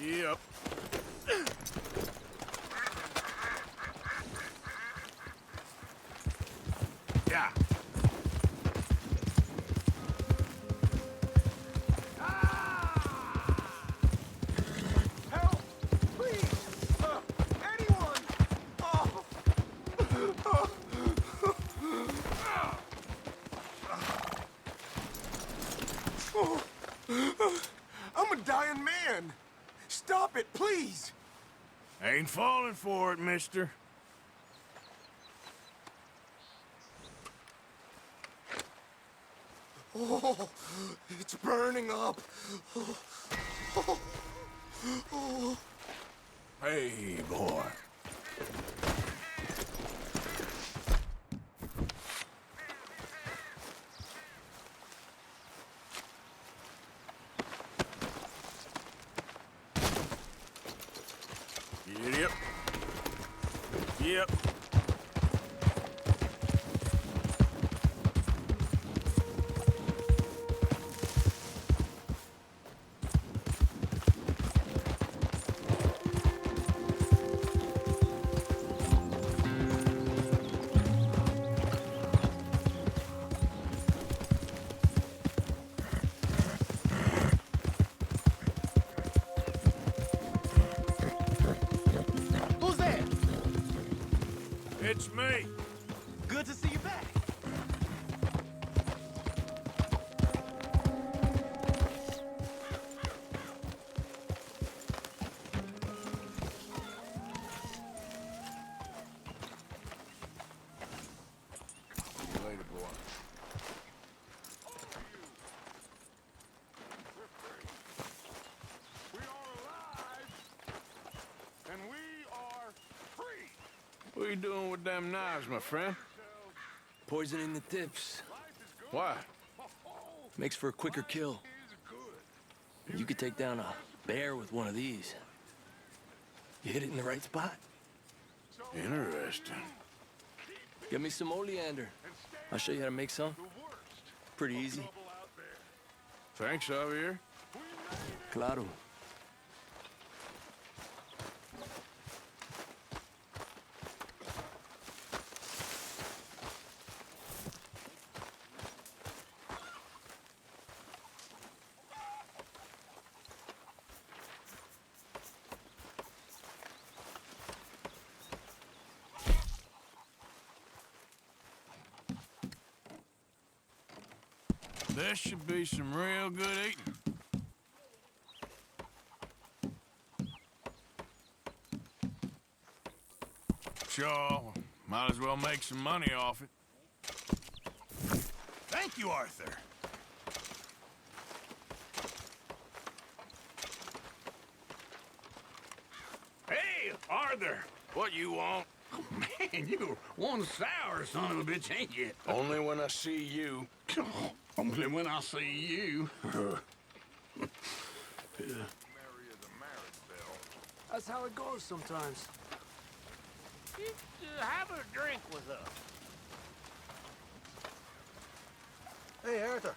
Yep. Yeah. Help! Please! Anyone! Oh! I'm a dying man! Stop it, please! Ain't falling for it, mister. Oh, it's burning up. Oh. Hey, boy. Yep. Yep. Who's there? It's me. Good to see you back. See you later, boy. We are alive, and we are free. What are you doing with them knives, my friend? Poisoning the tips. Why? Makes for a quicker kill. You could take down a bear with one of these. You hit it in the right spot. Interesting. Get me some oleander. I'll show you how to make some. Pretty easy. Thanks, Javier. Claro. This should be some real good eating. Sure, might as well make some money off it. Thank you, Arthur. Hey, Arthur! What you want? Man, you one sour son of a bitch, ain't you? Only when I see you. Only when I see you. That's how it goes sometimes. Have a drink with us. Hey, Arthur.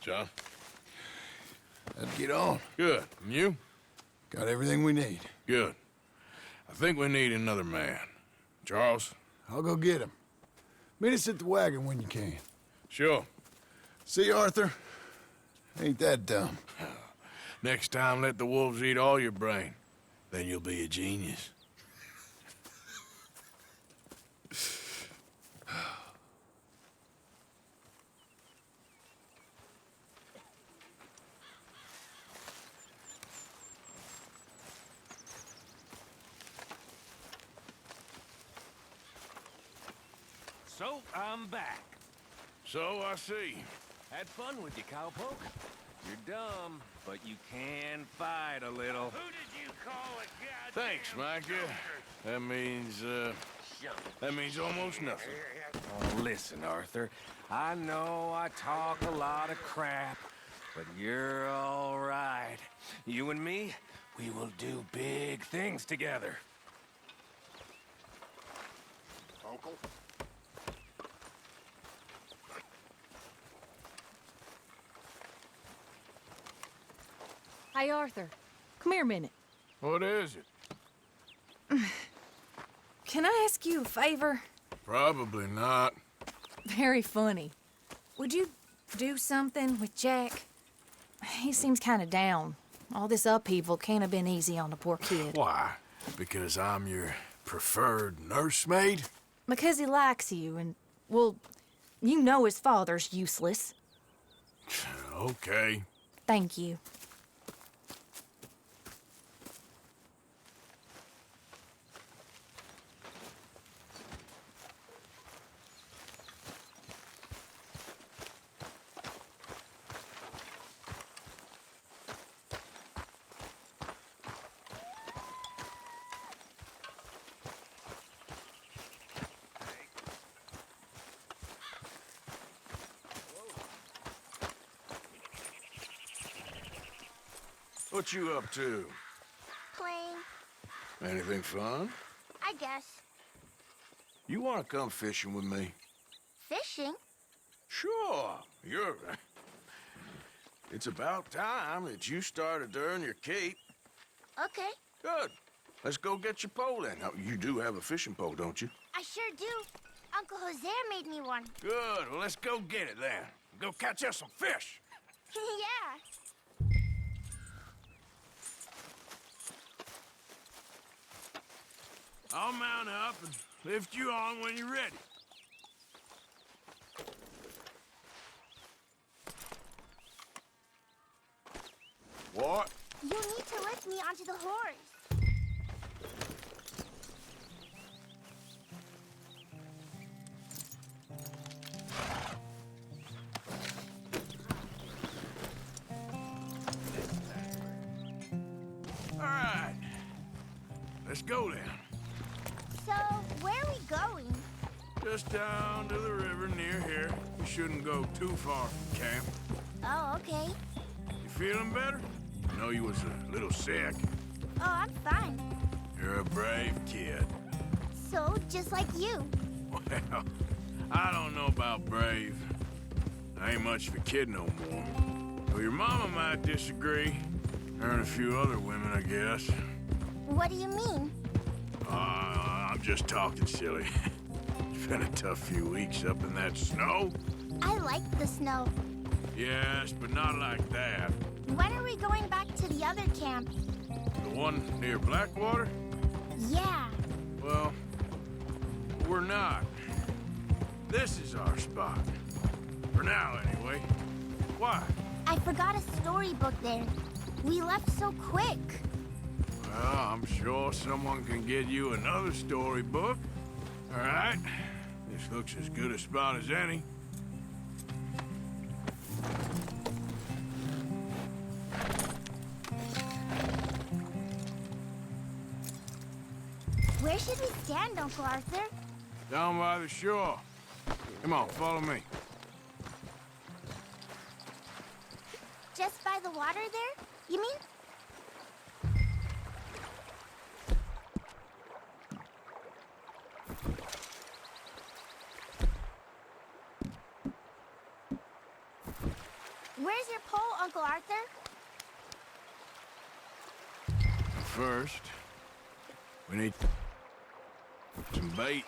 John? Let's get on. Good. And you? Got everything we need. Good. I think we need another man. Charles? I'll go get him. Meet us at the wagon when you can. Sure. See, Arthur? Ain't that dumb. Next time, let the wolves eat all your brain. Then you'll be a genius. So, I'm back. So I see. Had fun with you, cowpoke. You're dumb, but you can fight a little. Who did you call a goddamn Thanks, Micah. That means almost nothing. Oh, listen, Arthur. I know I talk a lot of crap, but you're all right. You and me, we will do big things together. Uncle? Hey, Arthur. Come here a minute. What is it? Can I ask you a favor? Probably not. Very funny. Would you do something with Jack? He seems kind of down. All this upheaval can't have been easy on the poor kid. Why? Because I'm your preferred nursemaid? Because he likes you and, well, you know his father's useless. Okay. Thank you. What you up to? Playing, Anything fun? I guess. You want to come fishing with me? Fishing? Sure. It's about time that you started to earn your keep. Okay, Good. Let's go get your pole then. Now, you do have a fishing pole, don't you? I sure do. Uncle Jose made me one. Good. Well, let's go get it then. Go catch us some fish. Yeah. I'll mount up and lift you on when you're ready. What? You need to lift me onto the horse. All right. Let's go then. So, where are we going? Just down to the river near here. You shouldn't go too far from camp. Oh, okay. You feeling better? I know you was a little sick. Oh, I'm fine. You're a brave kid. So, just like you. Well, I don't know about brave. I ain't much of a kid no more. Well, your mama might disagree. Her and a few other women, I guess. What do you mean? I'm just talking silly. It's been a tough few weeks up in that snow. I like the snow. Yes, but not like that. When are we going back to the other camp? The one near Blackwater? Yeah. Well, we're not. This is our spot. For now, anyway. Why? I forgot a storybook there. We left so quick. Well, I'm sure someone can get you another storybook. All right. This looks as good a spot as any. Where should we stand, Uncle Arthur? Down by the shore. Come on, follow me. Just by the water there? You mean? Where's your pole, Uncle Arthur? First, we need some bait.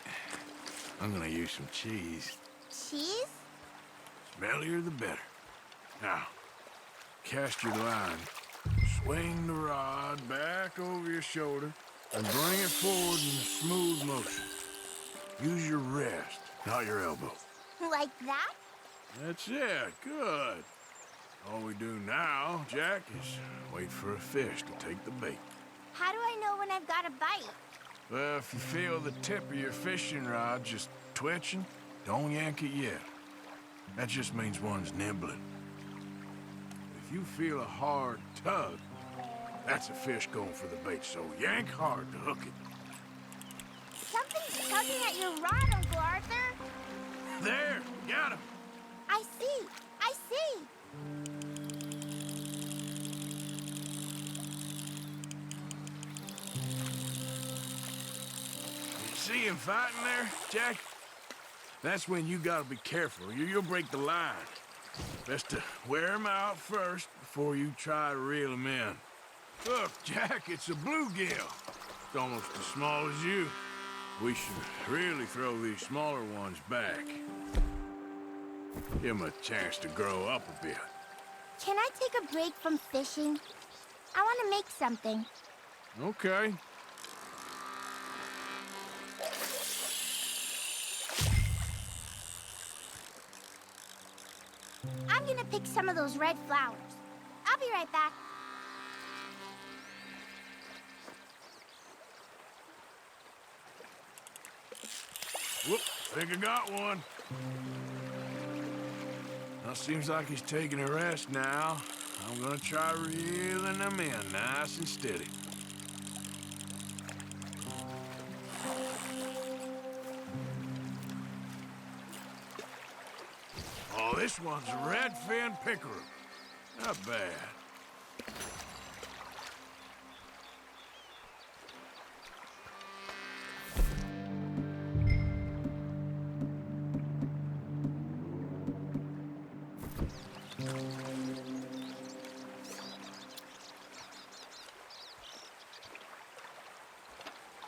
I'm gonna use some cheese. Cheese? Smellier the better. Now, cast your line. Swing the rod back over your shoulder and bring it forward in a smooth motion. Use your wrist, not your elbow. Like that? That's it. Good. All we do now, Jack, is wait for a fish to take the bait. How do I know when I've got a bite? Well, if you feel the tip of your fishing rod just twitching, don't yank it yet. That just means one's nibbling. If you feel a hard tug, that's a fish going for the bait, so yank hard to hook it. Something's tugging at your rod, Uncle Arthur. There, got him. I see. I see. See him fighting there, Jack? That's when you gotta be careful. You'll break the line. Best to wear him out first before you try to reel him in. Look, Jack, it's a bluegill. It's almost as small as you. We should really throw these smaller ones back. Give them a chance to grow up a bit. Can I take a break from fishing? I want to make something. Okay. I'm gonna pick some of those red flowers. I'll be right back. Whoop, think I got one. Well, seems like he's taking a rest now. I'm gonna try reeling him in nice and steady. Oh, this one's a red-fin pickerel. Not bad.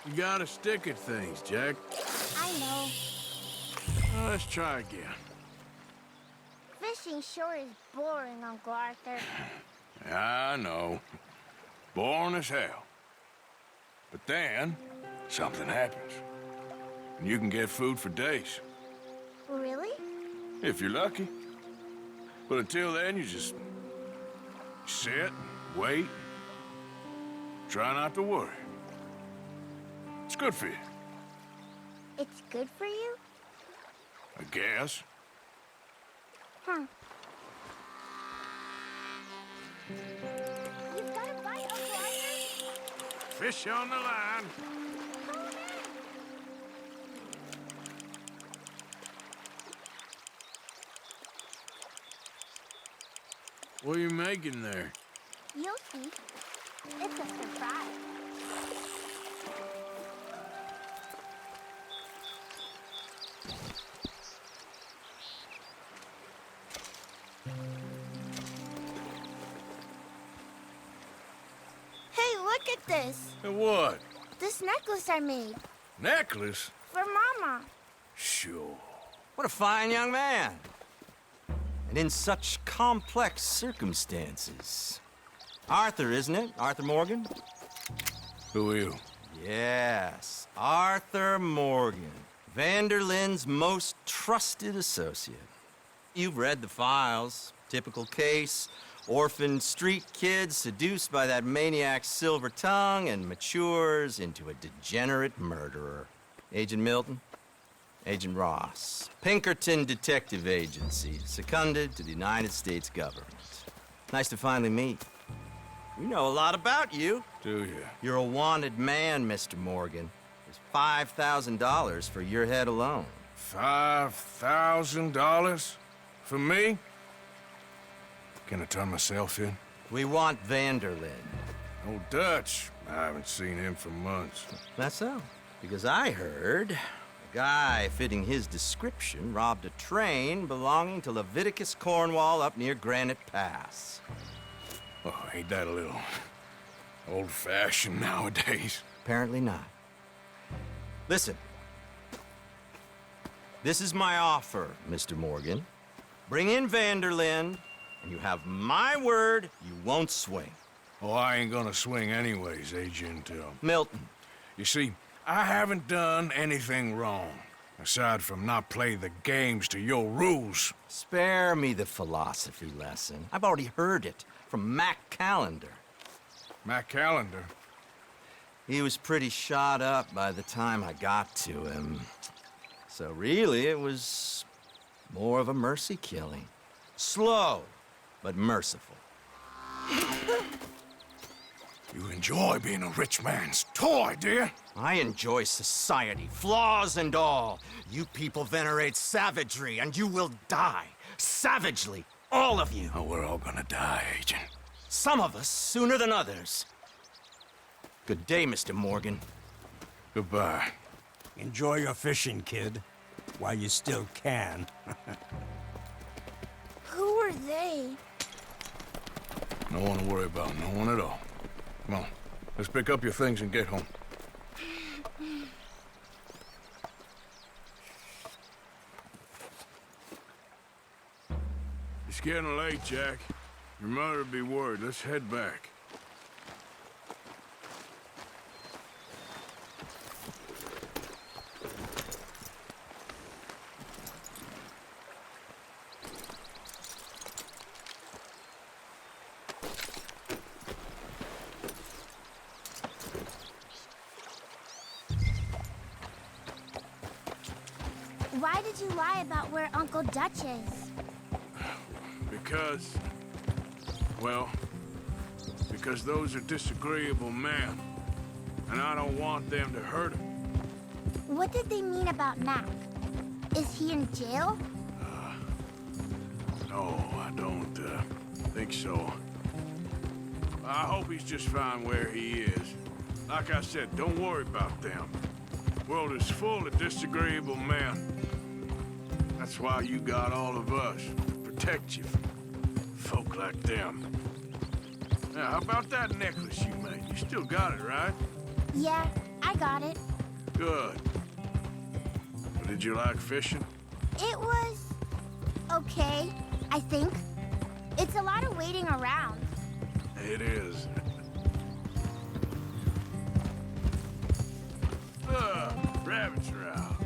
You gotta stick at things, Jack. I know. Let's try again. Fishing sure is boring, Uncle Arthur. I know. Boring as hell. But then, something happens. And you can get food for days. Really? If you're lucky. But until then, you just sit, wait, try not to worry. It's good for you, It's good for you? I guess. Huh. You've got a bite, Uncle Arthur? Fish on the line. What are you making there? You'll see. It's a surprise. Hey, look at this. What? This necklace I made. Necklace? For Mama. Sure. What a fine young man. And in such complex circumstances. Arthur, isn't it? Arthur Morgan? Who are you? Yes, Arthur Morgan. Vanderlyn's most trusted associate. You've read the files. Typical case. Orphaned street kid seduced by that maniac's silver tongue and matures into a degenerate murderer. Agent Milton? Agent Ross. Pinkerton Detective Agency, seconded to the United States government. Nice to finally meet. We know a lot about you. Do you? You're a wanted man, Mr. Morgan. There's $5,000 for your head alone. $5,000? For me? Can I turn myself in? We want Vanderlyn. Old Dutch. I haven't seen him for months. That's so. Because I heard a guy fitting his description robbed a train belonging to Leviticus Cornwall up near Granite Pass. Oh, ain't that a little old-fashioned nowadays? Apparently not. Listen. This is my offer, Mr. Morgan. Bring in Vanderlyn, and you have my word you won't swing. Oh, I ain't gonna swing anyways, Agent Milton. You see, I haven't done anything wrong, aside from not play the games to your rules. Spare me the philosophy lesson. I've already heard it from Mac Callender. Matt Callender? He was pretty shot up by the time I got to him. So really, it was more of a mercy killing. Slow, but merciful. You enjoy being a rich man's toy, do you? I enjoy society, flaws and all. You people venerate savagery, and you will die. Savagely, all of you. Oh, we're all gonna die, Agent. Some of us sooner than others. Good day, Mr. Morgan. Goodbye. Enjoy your fishing, kid, while you still can. Who are they? No one to worry about, no one at all. Come on, let's pick up your things and get home. It's getting late, Jack. Your mother'll be worried. Let's head back. Why did you lie about where Uncle Dutch is? Because... well... because those are disagreeable men. And I don't want them to hurt him. What did they mean about Mac? Is he in jail? No, I don't, think so. I hope he's just fine where he is. Like I said, don't worry about them. The world is full of disagreeable men. That's why you got all of us, to protect you from folk like them. Now, how about that necklace you made? You still got it, right? Yeah, I got it. Good. Well, did you like fishing? It was... okay, I think. It's a lot of waiting around. It is. Rabbits are out.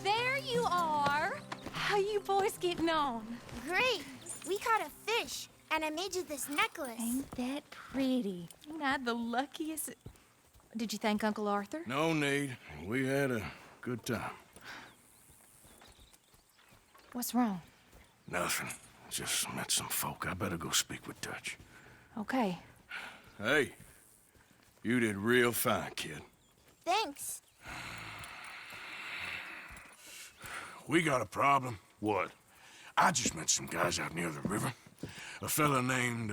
There you are. How you boys getting on? Great! We caught a fish, and I made you this necklace. Ain't that pretty? Ain't I the luckiest? Did you thank Uncle Arthur? No need. We had a good time. What's wrong? Nothing. Just met some folk. I better go speak with Dutch. Okay. Hey, you did real fine, kid. Thanks. We got a problem. What? I just met some guys out near the river. A fella named,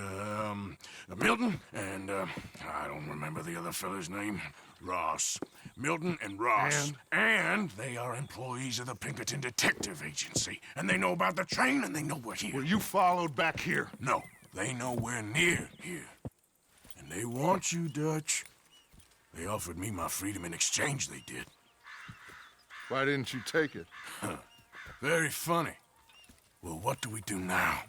Milton, and, I don't remember the other fella's name. Ross. Milton and Ross. And they are employees of the Pinkerton Detective Agency. And they know about the train, and they know we're here. Well, you followed back here. No, they know we're near here. And they want you, Dutch. They offered me my freedom in exchange, they did. Why didn't you take it? Very funny. Well, what do we do now?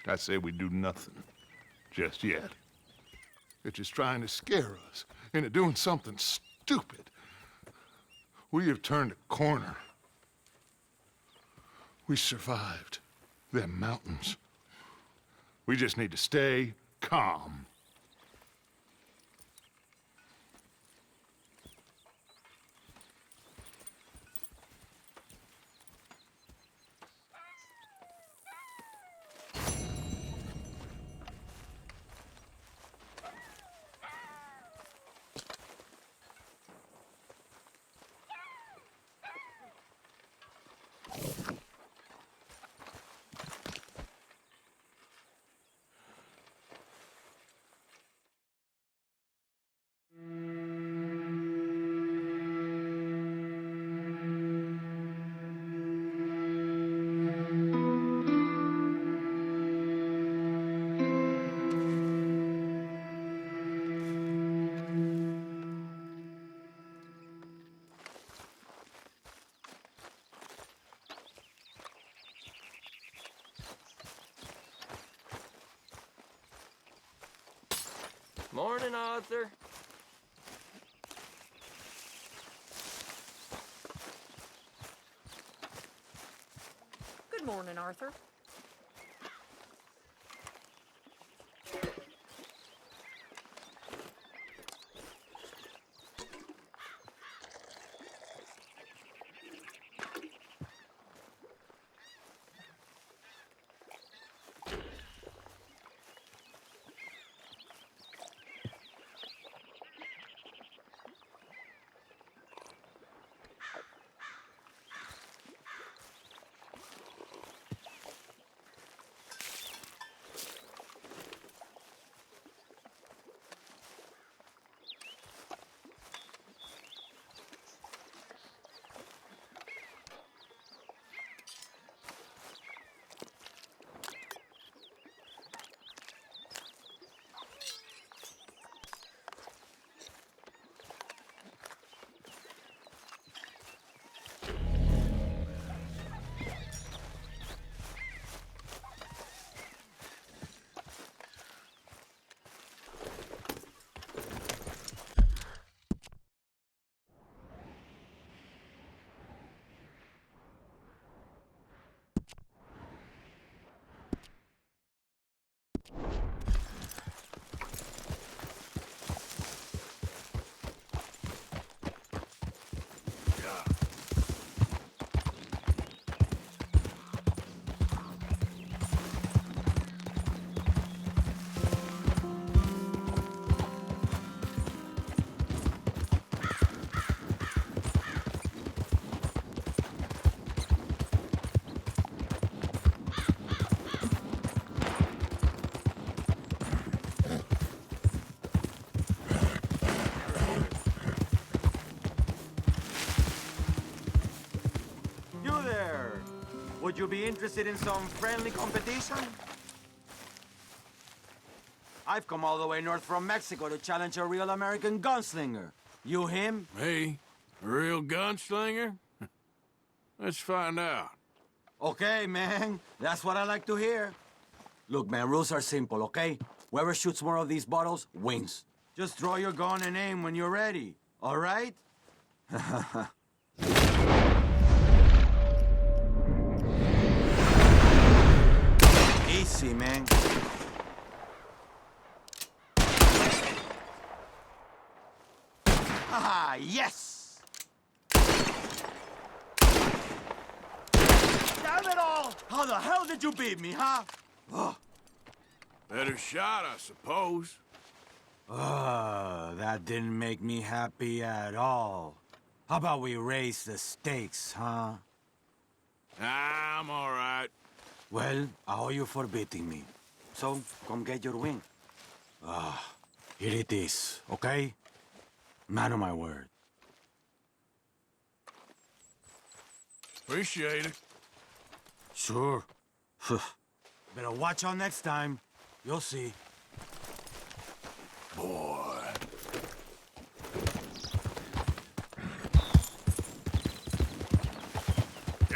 I say we do nothing. Just yet. They're just trying to scare us into doing something stupid. We have turned a corner. We survived them mountains. We just need to stay calm. Morning, Arthur. Good morning, Arthur. Would you be interested in some friendly competition? I've come all the way north from Mexico to challenge a real American gunslinger. You him? Me? A real gunslinger? Let's find out. Okay, man. That's what I like to hear. Look, man, rules are simple, okay? Whoever shoots more of these bottles wins. Just draw your gun and aim when you're ready, all right? Easy, man. Ah, yes! Damn it all! How the hell did you beat me, huh? Oh. Better shot, I suppose. That didn't make me happy at all. How about we raise the stakes, huh? I'm all right. Well, I owe you for beating me. So, come get your wing. Here it is, okay? Man of my word. Appreciate it. Sure. Better watch out next time. You'll see. Boy.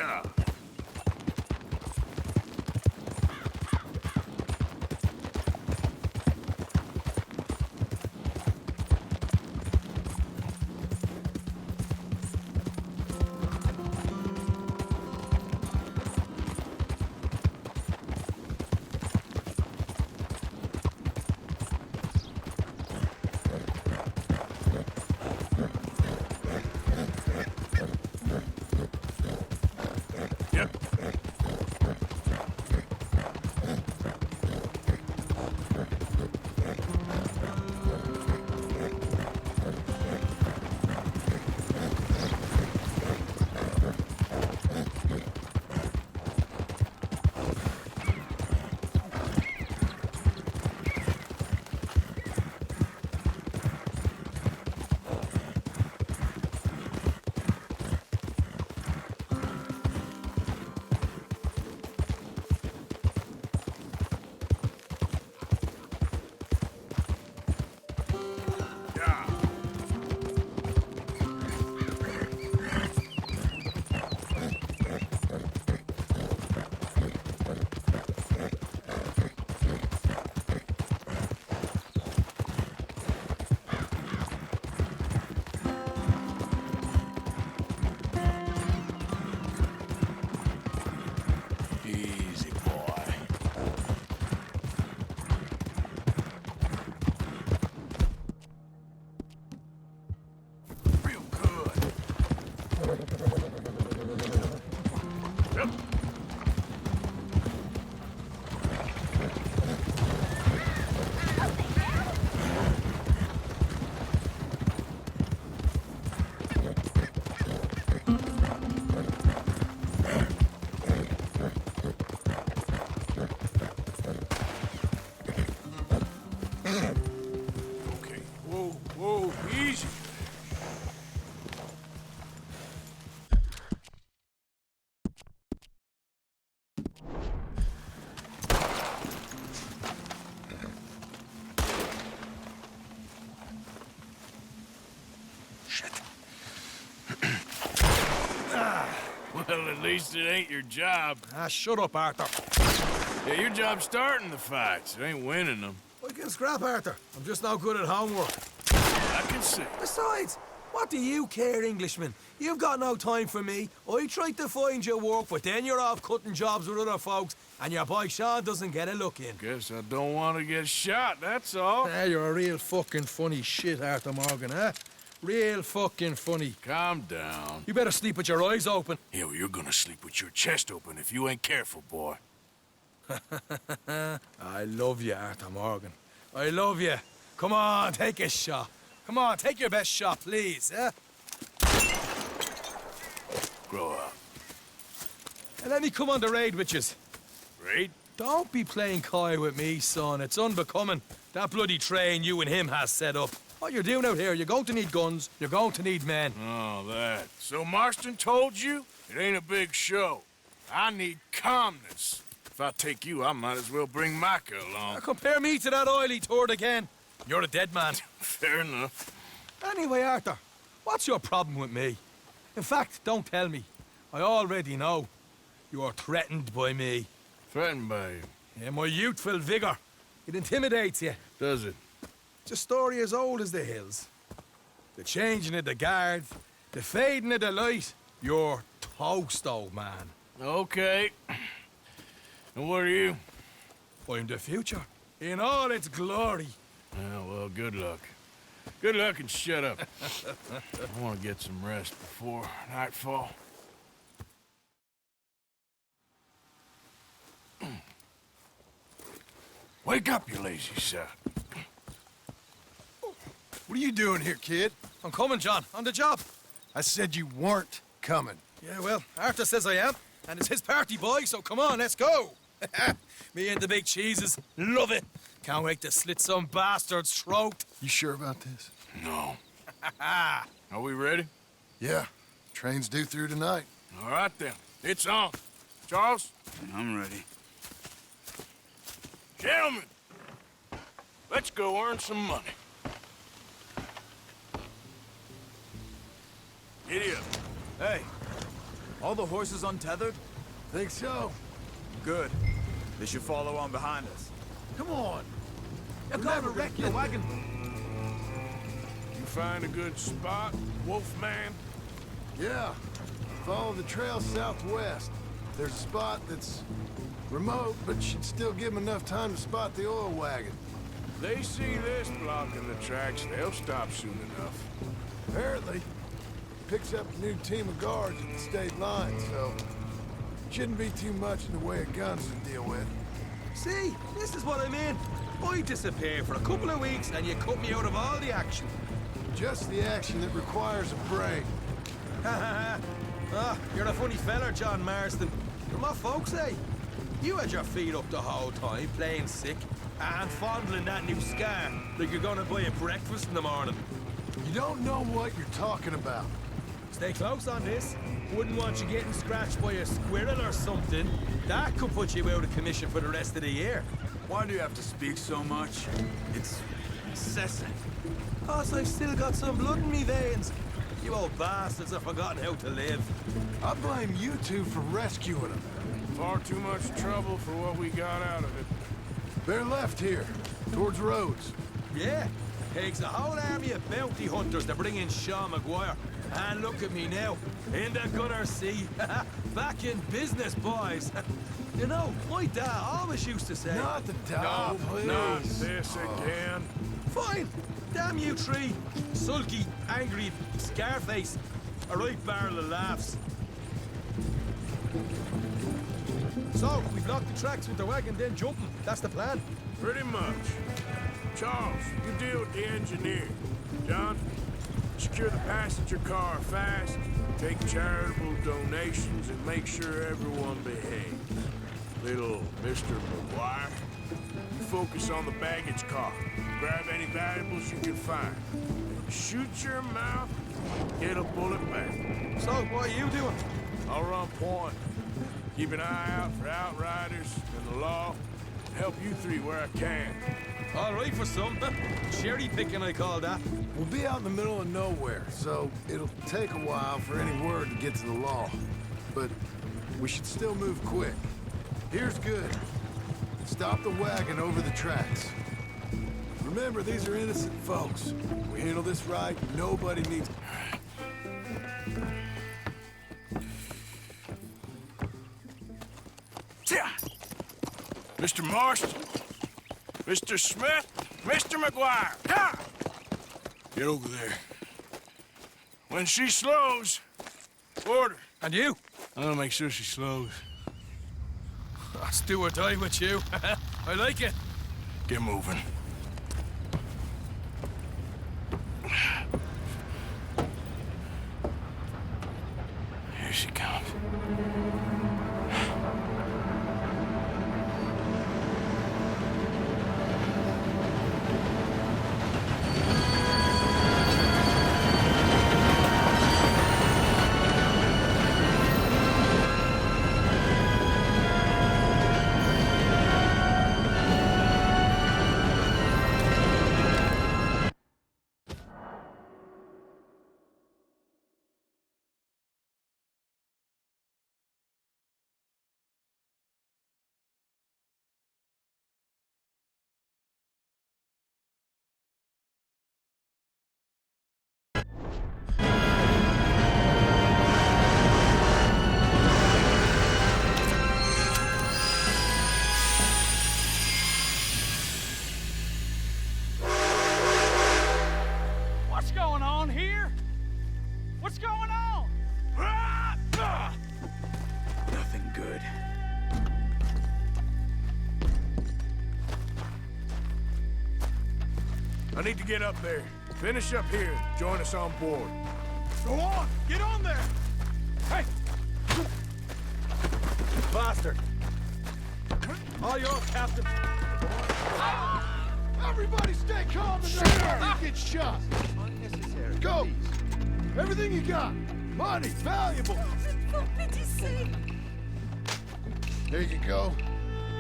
Yeah. Easy, boy. Real good. Yep. Okay. Whoa, whoa, easy. Shit. Well, at least it ain't your job. Shut up, Arthur. Yeah, your job's starting the fights. It ain't winning them. I can scrap, Arthur. I'm just no good at homework. I can see. Besides, what do you care, Englishman? You've got no time for me. I tried to find you work, but then you're off cutting jobs with other folks, and your boy Sean doesn't get a look in. Guess I don't want to get shot, that's all. You're a real fucking funny shit, Arthur Morgan, huh? Real fucking funny. Calm down. You better sleep with your eyes open. Yeah, well, you're gonna sleep with your chest open if you ain't careful, boy. I love you, Arthur Morgan. I love you. Come on, take a shot. Come on, take your best shot, please, eh? Grow up. And let me come on the raid with yous. Raid? Don't be playing coy with me, son. It's unbecoming. That bloody train you and him has set up. What you're doing out here, you're going to need guns, you're going to need men. Oh, that. So Marston told you? It ain't a big show. I need calmness. If I take you, I might as well bring Micah along. Now compare me to that oily turd again. You're a dead man. Fair enough. Anyway, Arthur, what's your problem with me? In fact, don't tell me. I already know. You are threatened by me. Threatened by you? Yeah, my youthful vigor. It intimidates you. Does it? It's a story as old as the hills. The changing of the guard, the fading of the light. You're toast, old man. Okay. And what are you? I'm the future, in all its glory. Well, good luck. Good luck and shut up. I want to get some rest before nightfall. Wake up, you lazy sod. What are you doing here, kid? I'm coming, John. On the job. I said you weren't coming. Yeah, well, Arthur says I am. And it's his party, boy, so come on, let's go. Me and the big cheeses. Love it. Can't wait to slit some bastard's throat. You sure about this? No. Are we ready? Yeah. Train's due through tonight. All right, then. It's on. Charles? I'm ready. Gentlemen, let's go earn some money. Giddy up. Hey, all the horses untethered? Think so. Good. They should follow on behind us. Come on. You're gonna wreck your wagon. You find a good spot, Wolfman? Yeah. Follow the trail southwest. There's a spot that's remote, but should still give them enough time to spot the oil wagon. They see this blocking the tracks, they'll stop soon enough. Apparently, picks up a new team of guards at the state line, so shouldn't be too much in the way of guns to deal with. See, this is what I mean. I disappear for a couple of weeks and you cut me out of all the action. Just the action that requires a brain. You're a funny feller, John Marston. But my folks say, you had your feet up the whole time, playing sick, and fondling that new scar like you're gonna buy a breakfast in the morning. You don't know what you're talking about. Stay close on this. Wouldn't want you getting scratched by a squirrel or something. That could put you out of commission for the rest of the year. Why do you have to speak so much? It's incessant. Cause I've still got some blood in me veins. You old bastards have forgotten how to live. I blame you two for rescuing them. Far too much trouble for what we got out of it. They're left here, towards Rhodes. Yeah, takes a whole army of bounty hunters to bring in Sean McGuire. And look at me now, in the gunner sea. Back in business, boys. You know, my dad always used to say... Not the dog, please. Not this again. Fine. Damn you three. Sulky, angry, Scarface. A right barrel of laughs. So, we block the tracks with the wagon, then jumping. That's the plan. Pretty much. Charles, you deal with the engineer. John, secure the passenger car fast, take charitable donations, and make sure everyone behaves. Little Mr. McGuire, you focus on the baggage car. Grab any valuables you can find. Shoot your mouth, get a bullet back. So, what are you doing? I'll run point. Keep an eye out for outriders and the law. Help you three where I can. All right for some. Cherry picking, I call that. We'll be out in the middle of nowhere, so it'll take a while for any word to get to the law. But we should still move quick. Here's good. Stop the wagon over the tracks. Remember, these are innocent folks. If we handle this right, nobody needs... Mr. Marston, Mr. Smith, Mr. McGuire, ha! Get over there. When she slows, order. And you? I'm gonna make sure she slows. Let's do or die with you. I like it. Get moving. Here she comes. I need to get up there. Finish up here. Join us on board. Go on! Get on there! Hey! Bastard! All yours, Captain. Everybody stay calm and don't get shot. Unnecessary. Go. Everything you got. Money, valuable. For pity's sake. There you go.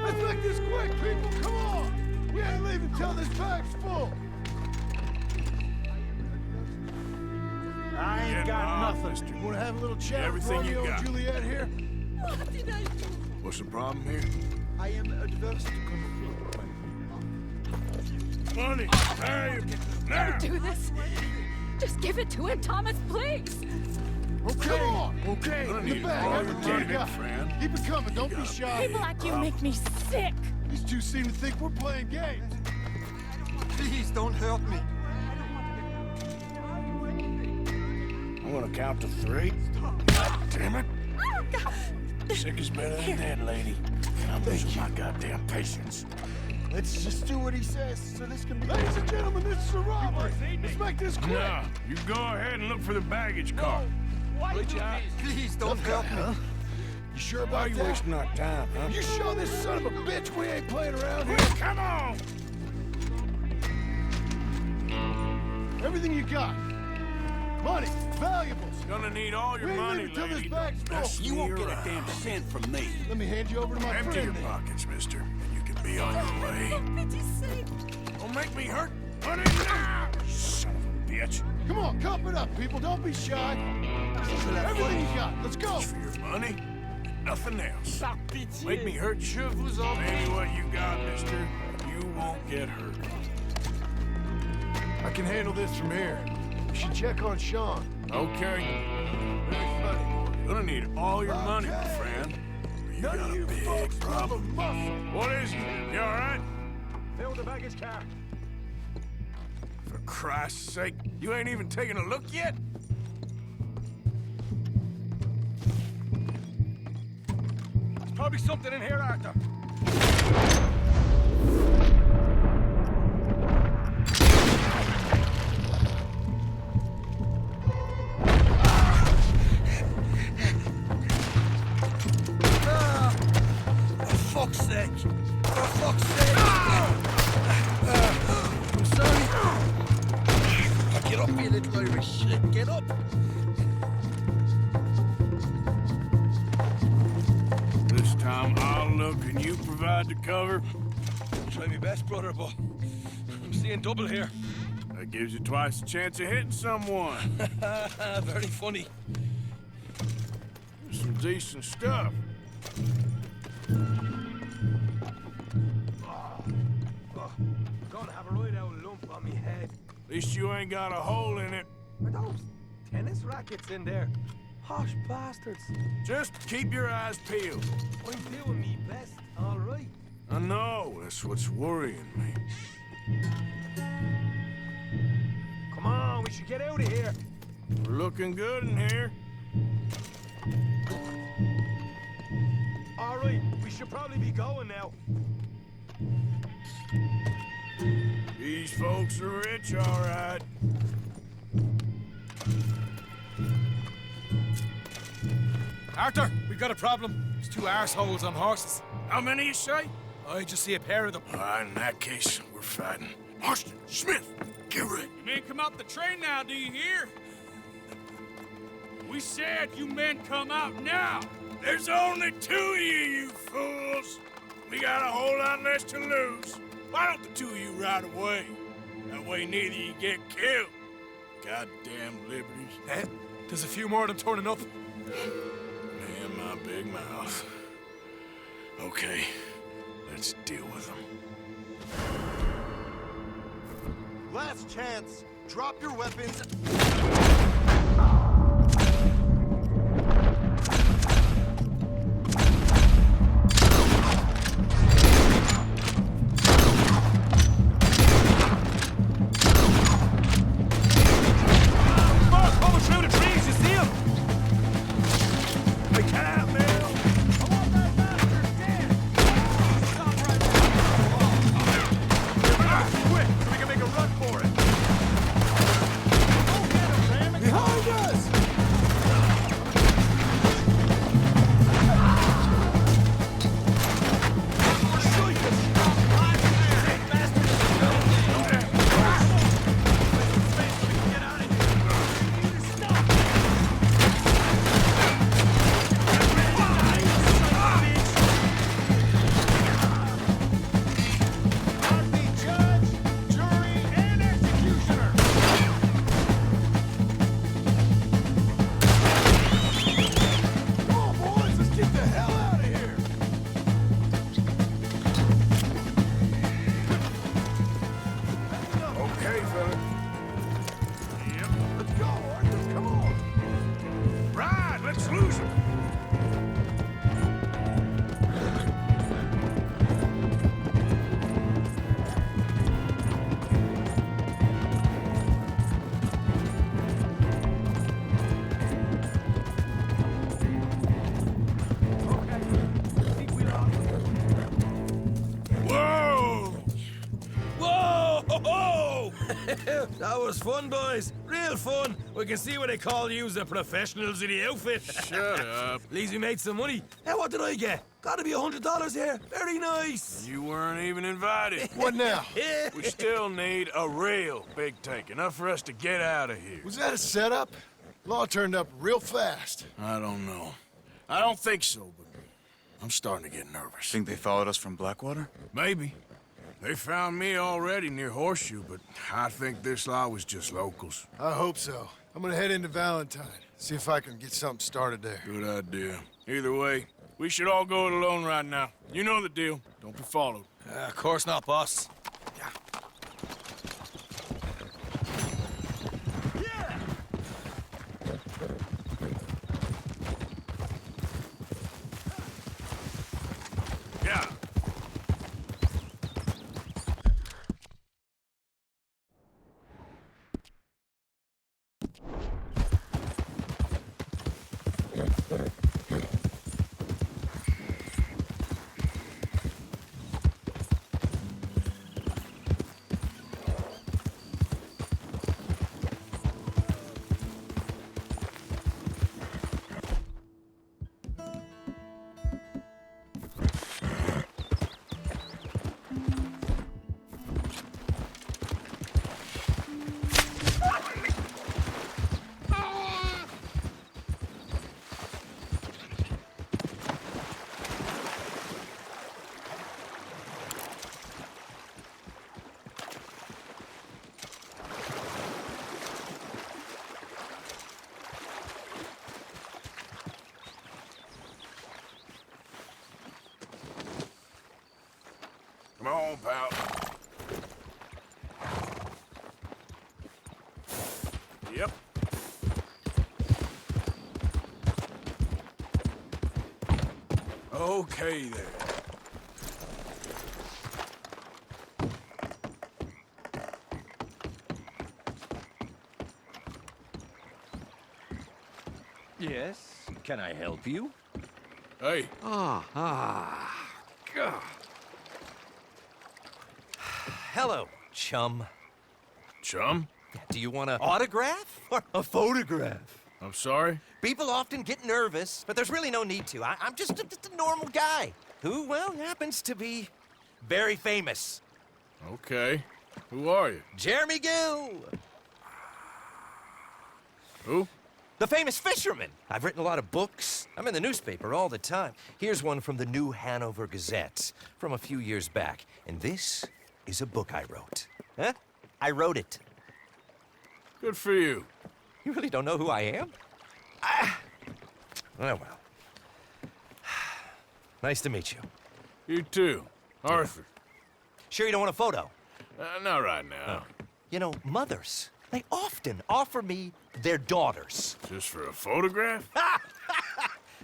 Let's make this quick, people. Come on. We ain't leaving till this bag's full. I ain't got nothing. You wanna have a little chat Everything with you Romeo got. and Juliet here? What did I do? What's the problem here? I am adverse to conflict. Money! Hey! Now! Don't do this. Just give it to him, Thomas, please. Okay. Come on. Okay. In the bag, everything you got. Friend. Keep it coming. Don't be shy. People like you make me sick. These two seem to think we're playing games. Please don't hurt me. I'm gonna count to 3. God damn it. Oh, God. Sick is better than dead, lady. And I'm losing my goddamn patience. Let's just do what he says, so this can be... Ladies and gentlemen, this is a robbery. Let's make this quick. No, you go ahead and look for the baggage car. Please don't hurt me. You sure Why are about you that? wasting our time, huh? You show this son of a bitch we ain't playing around here. Come on! Everything you got. Money, valuables. Gonna need all your We ain't money, leaving till this lady. bag's full. Mess You won't me get a around. damn cent from me. Let me hand you over to my Empty friend. your then. pockets, mister, and you can be on your way. For pity's sake. Don't make me hurt. Money now! Son of a bitch. Come on, cup it up, people. Don't be shy. Everything you got. Let's go. For your money, nothing else. Make me hurt you. Maybe what you got, mister. You won't get hurt. I can handle this from here. You should check on Sean. Okay. Very funny. Gonna need all your money, my friend. You None got of a you big folks problem. have a muscle. What is it? You all right? Fill the baggage car. For Christ's sake, you ain't even taking a look yet? There's probably something in here, Arthur. For fuck's sake! For fuck's sake! I'm sorry. Get up, you little Irish shit. Get up! This time I'll look and you provide the cover. Try my best, brother, but I'm seeing double here. That gives you twice the chance of hitting someone. Very funny. Some decent stuff. Gonna have a right out lump on me head. At least you ain't got a hole in it. Are those tennis rackets in there? Harsh bastards. Just keep your eyes peeled. I'm doing me best, all right. I know, that's what's worrying me. Come on, we should get out of here. We're looking good in here. All right, we should probably be going now. These folks are rich, all right. Arthur, we've got a problem. There's 2 arseholes on horses. How many you say? I just see a pair of them. All right, in that case, we're fighting. Marston, Smith, get ready. You men come out the train now, do you hear? We said you men come out now. There's only 2 of you fools. We got a whole lot less to lose. Why don't the 2 of you ride away? That way neither of you get killed. Goddamn liberties. Eh? There's a few more of them turning up. Man, my big mouth. Okay, let's deal with them. Last chance. Drop your weapons. Coming through the trees, you see them? They can't, man. Quick, so we can make a run for it. That was fun, boys. Real fun. We can see what they call you the professionals of the outfit. Shut up. At least we made some money. Hey, what did I get? Gotta be $100 here. Very nice. You weren't even invited. What now? We still need a real big tank, enough for us to get out of here. Was that a setup? Law turned up real fast. I don't know. I don't think so, but I'm starting to get nervous. Think they followed us from Blackwater? Maybe. They found me already near Horseshoe, but I think this lot was just locals. I hope so. I'm gonna head into Valentine, see if I can get something started there. Good idea. Either way, we should all go it alone right now. You know the deal. Don't be followed. Of course not, boss. Yeah. Come on, pal. Yep. Okay, there. Yes, can I help you? Hey. God. Hello, chum. Chum? Do you want an autograph or a photograph? I'm sorry? People often get nervous, but there's really no need to. I'm just a normal guy who, well, happens to be very famous. Okay. Who are you? Jeremy Gill. Who? The famous fisherman. I've written a lot of books. I'm in the newspaper all the time. Here's one from the New Hanover Gazette from a few years back. And this is a book I wrote. Huh? I wrote it. Good for you. You really don't know who I am? Oh, well. Nice to meet you. You too. Arthur. Sure you don't want a photo? Not right now. You know, mothers, they often offer me their daughters. Just for a photograph?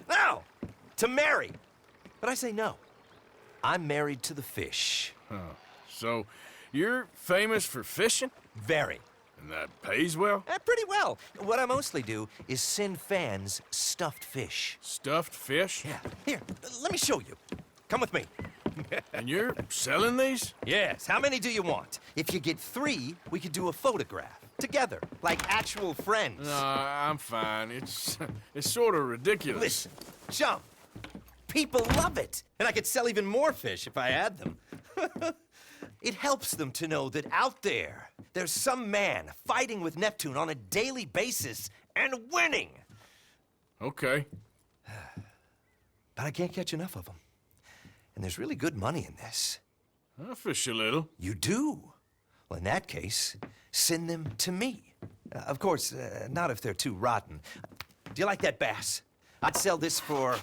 No, to marry. But I say no. I'm married to the fish. Huh. So, you're famous for fishing? Very. And that pays well? Pretty well. What I mostly do is send fans stuffed fish. Stuffed fish? Yeah. Here, let me show you. Come with me. And you're selling these? Yes. How many do you want? If you get 3, we could do a photograph. Together, like actual friends. No, I'm fine. It's sort of ridiculous. Listen, chum, people love it. And I could sell even more fish if I had them. It helps them to know that out there, there's some man fighting with Neptune on a daily basis and winning. Okay. But I can't catch enough of them. And there's really good money in this. I'll fish a little. You do? Well, in that case, send them to me. Of course, not if they're too rotten. Do you like that bass? I'd sell this for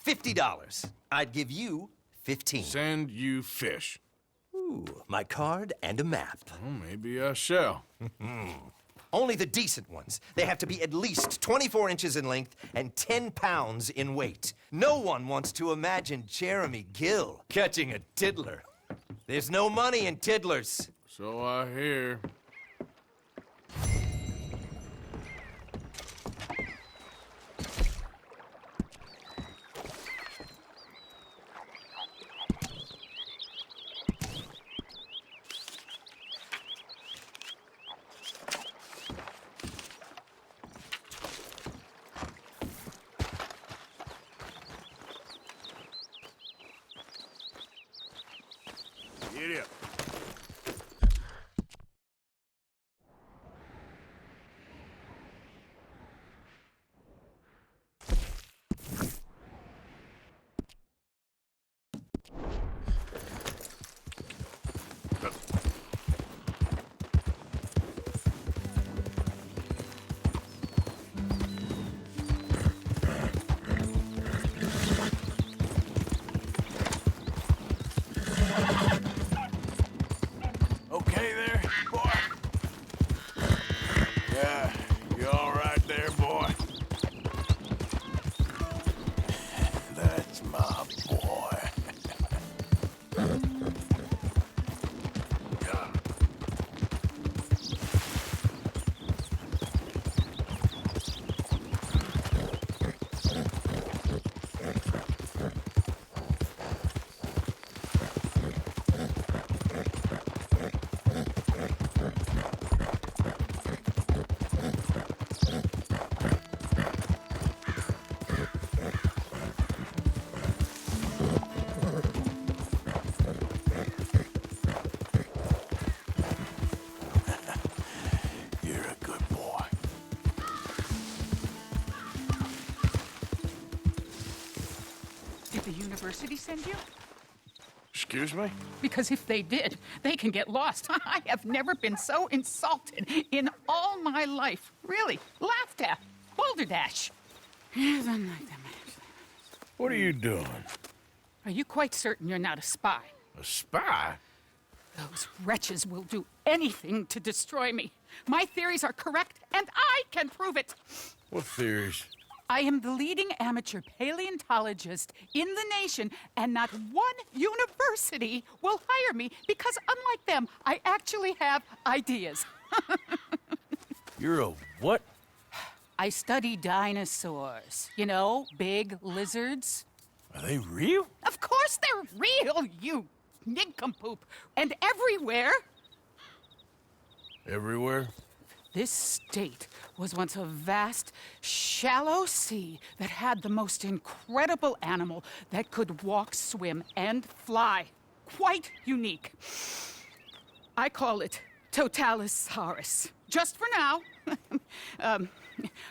$50. I'd give you 15. Send you fish. Ooh, my card and a map. Well, maybe I shall. Only the decent ones. They have to be at least 24 inches in length and 10 pounds in weight. No one wants to imagine Jeremy Gill catching a tiddler. There's no money in tiddlers. So I hear. Giddy up. Okay there, boy? Yeah, you all right there, boy? That's my boy. You're a good boy. Did the university send you? Excuse me? Because if they did, they can get lost. I have never been so insulted in all my life. Really, laughed at. Balderdash. What are you doing? Are you quite certain you're not a spy? A spy? Those wretches will do anything to destroy me. My theories are correct, and I can prove it. What theories? I am the leading amateur paleontologist in the nation, and not one university will hire me because, unlike them, I actually have ideas. You're a what? I study dinosaurs. You know, big lizards. Are they real? Of course they're real, you nincompoop. And everywhere. Everywhere? This state was once a vast, shallow sea that had the most incredible animal that could walk, swim, and fly. Quite unique. I call it Totalisaurus. Just for now.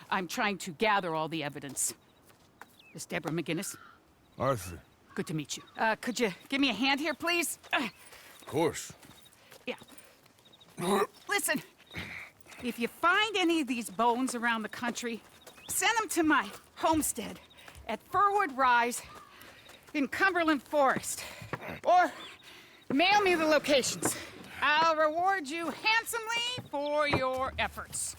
I'm trying to gather all the evidence. Miss Deborah McGinnis. Arthur. Good to meet you. Could you give me a hand here, please? Of course. Yeah. Listen, if you find any of these bones around the country, send them to my homestead at Furwood Rise in Cumberland Forest. Or mail me the locations. I'll reward you handsomely for your efforts.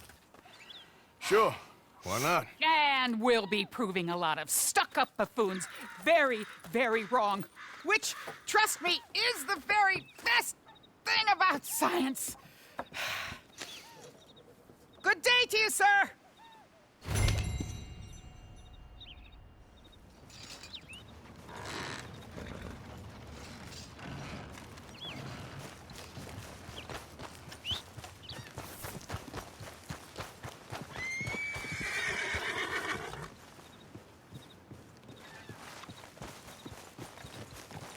Sure. Why not? And we'll be proving a lot of stuck-up buffoons very, very wrong. Which, trust me, is the very best thing about science. Good day to you, sir!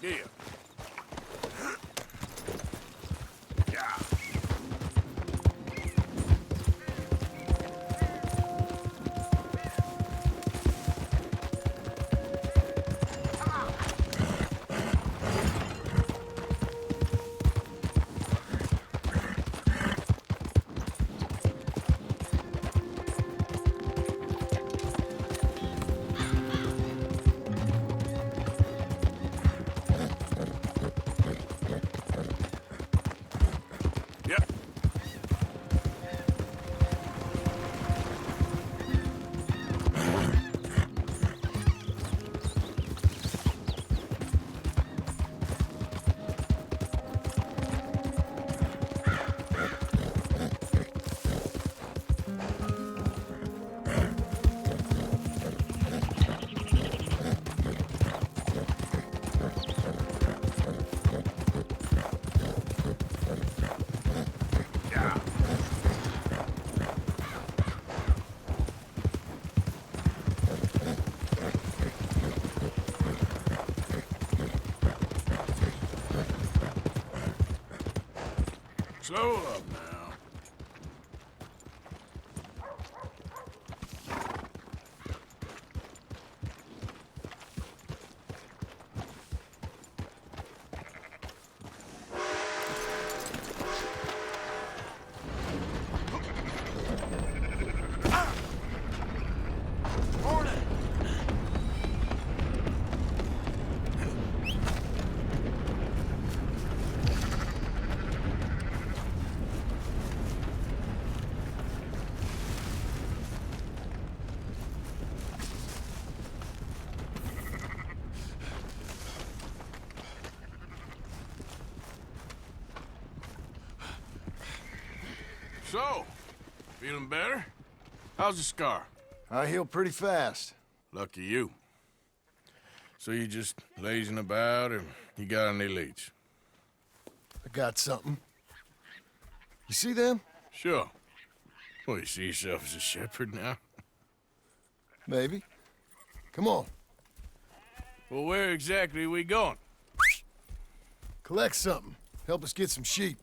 Yeah. Yeah. Slow up now. So, feeling better? How's the scar? I heal pretty fast. Lucky you. So you just lazing about, or you got any leads? I got something. You see them? Sure. Well, you see yourself as a shepherd now? Maybe. Come on. Well, where exactly are we going? Collect something. Help us get some sheep.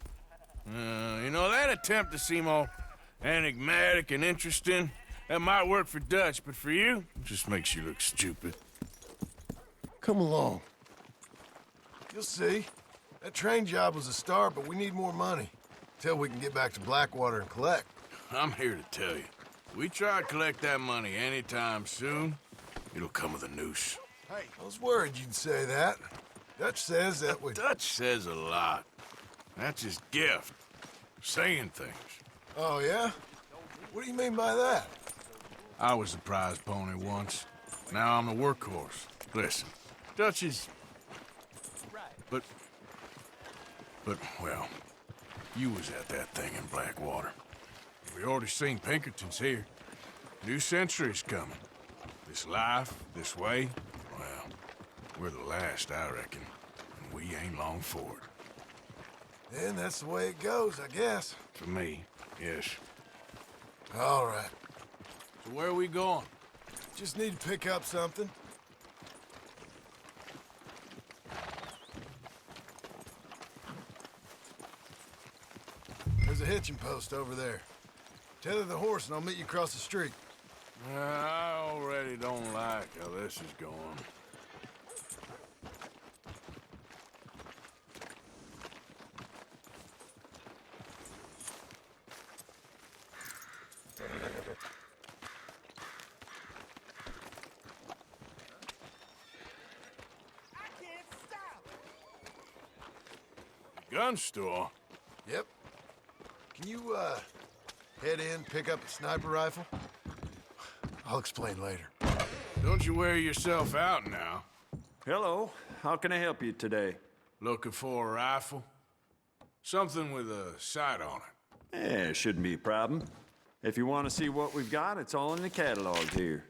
You know, that attempt to seem all enigmatic and interesting, that might work for Dutch, but for you, it just makes you look stupid. Come along. You'll see. That train job was a start, but we need more money. Till we can get back to Blackwater and collect. I'm here to tell you. We try to collect that money anytime soon, it'll come with a noose. Hey, I was worried you'd say that. Dutch says that we... Dutch says a lot. That's his gift. Saying things. Oh, yeah? What do you mean by that? I was the prize pony once. Now I'm the workhorse. Listen, Dutch is... But, well, you was at that thing in Blackwater. We already seen Pinkertons here. New century's coming. This life, this way, well, we're the last, I reckon. And we ain't long for it. Then that's the way it goes, I guess. For me, yes. All right. So where are we going? Just need to pick up something. There's a hitching post over there. Tether the horse and I'll meet you across the street. I already don't like how this is going. Gun store? Yep. Can you, head in, pick up a sniper rifle? I'll explain later. Don't you wear yourself out now. Hello. How can I help you today? Looking for a rifle? Something with a sight on it. Yeah, shouldn't be a problem. If you want to see what we've got, it's all in the catalog here.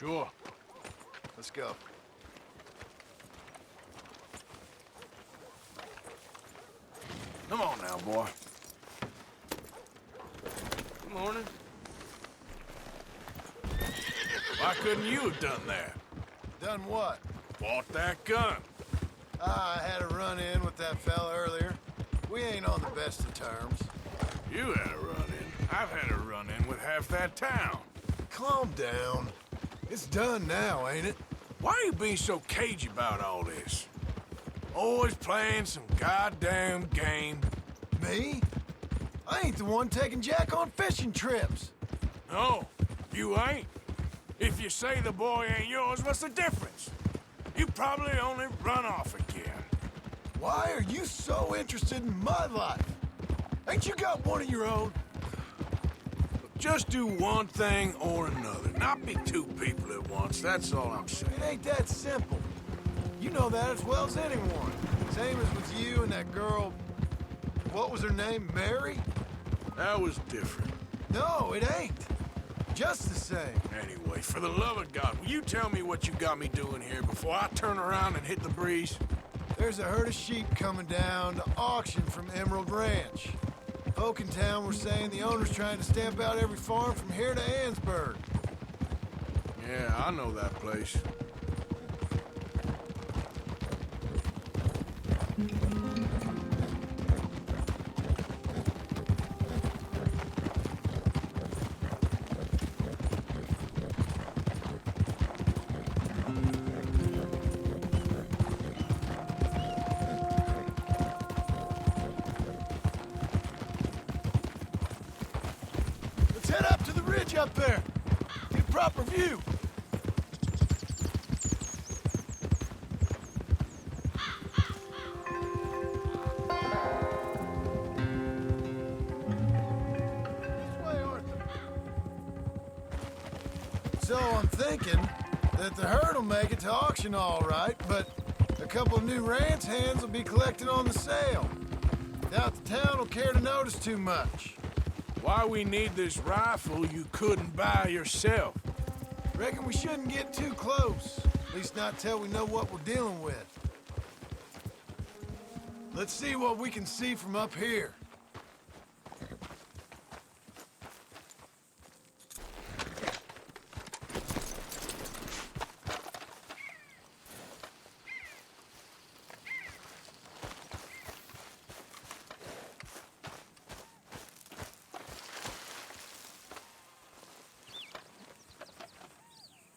Sure. Let's go. Come on now, boy. Good morning. Why couldn't you have done that? Done what? Bought that gun. I had a run-in with that fella earlier. We ain't on the best of terms. You had a run-in. I've had a run-in with half that town. Calm down. It's done now, ain't it? Why are you being so cagey about all this? Always playing some goddamn game. Me? I ain't the one taking Jack on fishing trips. No, you ain't. If you say the boy ain't yours, what's the difference? You probably only run off again. Why are you so interested in my life? Ain't you got one of your own? Just do one thing or another. Not be two people at once, that's all I'm saying. It ain't that simple. You know that as well as anyone. Same as with you and that girl... What was her name? Mary? That was different. No, it ain't. Just the same. Anyway, for the love of God, will you tell me what you got me doing here before I turn around and hit the breeze? There's a herd of sheep coming down to auction from Emerald Ranch. Folk in town were saying the owner's trying to stamp out every farm from here to Ansburg. Yeah, I know that place. Head up to the ridge up there. Get a proper view. This way, Arthur. So I'm thinking that the herd will make it to auction all right, but a couple of new ranch hands will be collected on the sale. Doubt the town will care to notice too much. Why we need this rifle you couldn't buy yourself? Reckon we shouldn't get too close. At least not till we know what we're dealing with. Let's see what we can see from up here.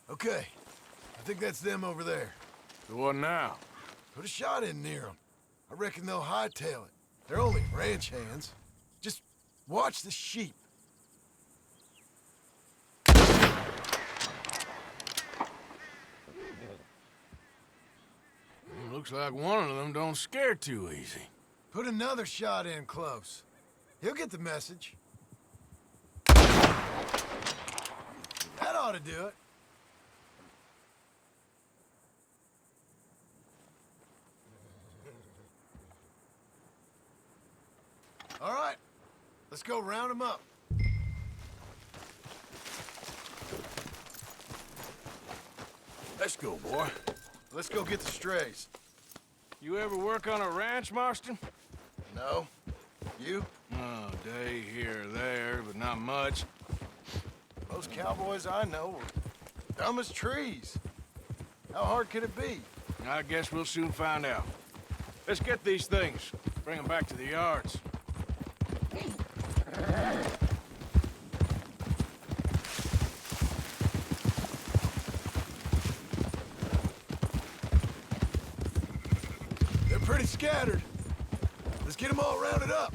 Okay, I think that's them over there. So what now? Put a shot in near them. I reckon they'll hightail it. They're only ranch hands. Just watch the sheep. Looks like one of them don't scare too easy. Put another shot in close. He'll get the message. That ought to do it. All right, let's go round them up. Let's go, boy. Let's go get the strays. You ever work on a ranch, Marston? No. You? Oh, day here or there, but not much. Most cowboys I know are dumb as trees. How hard could it be? I guess we'll soon find out. Let's get these things. Bring them back to the yards. They're pretty scattered. Let's get them all rounded up.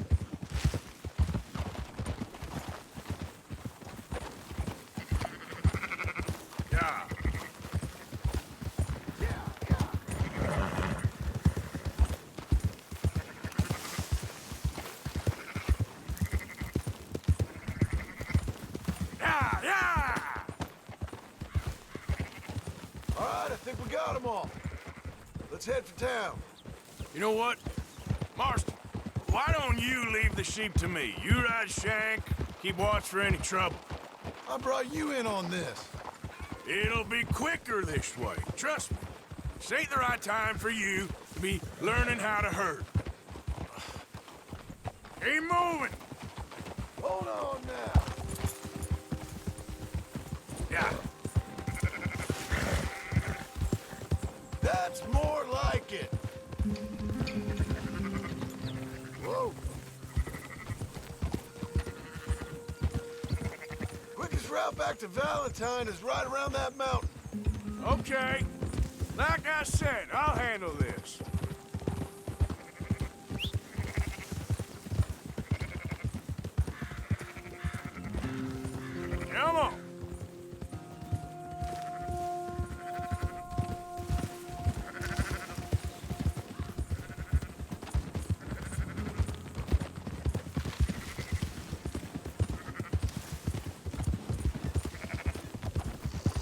Yeah. All right, I think we got them all. Let's head for town. You know what? Marston, why don't you leave the sheep to me? You ride Shank, keep watch for any trouble. I brought you in on this. It'll be quicker this way, trust me. This ain't the right time for you to be learning how to herd. Keep moving. Hold on now. Yeah. That's more like it. Whoa. Quickest route back to Valentine is right around that mountain. Okay. Like I said, I'll handle this. Come on.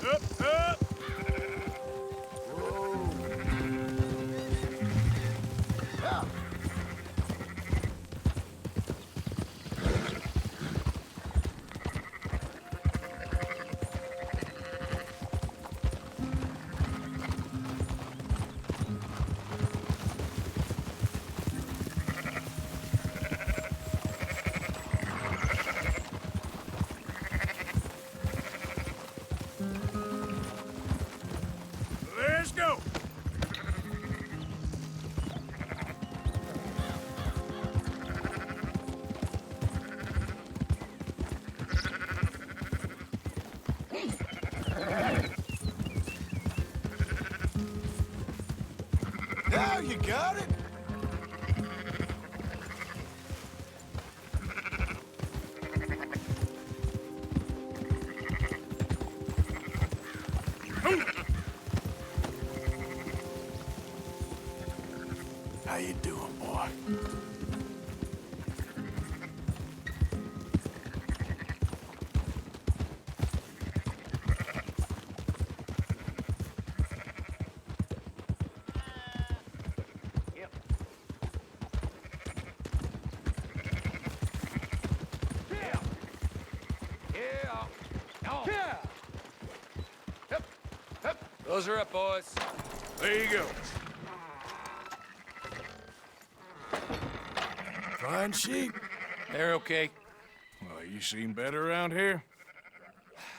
Up, up. Yeah. Let's go. Now you got it. How you doing, boy? Those are up, boys. There you go. Fine sheep. They're okay. Well, you seem better around here.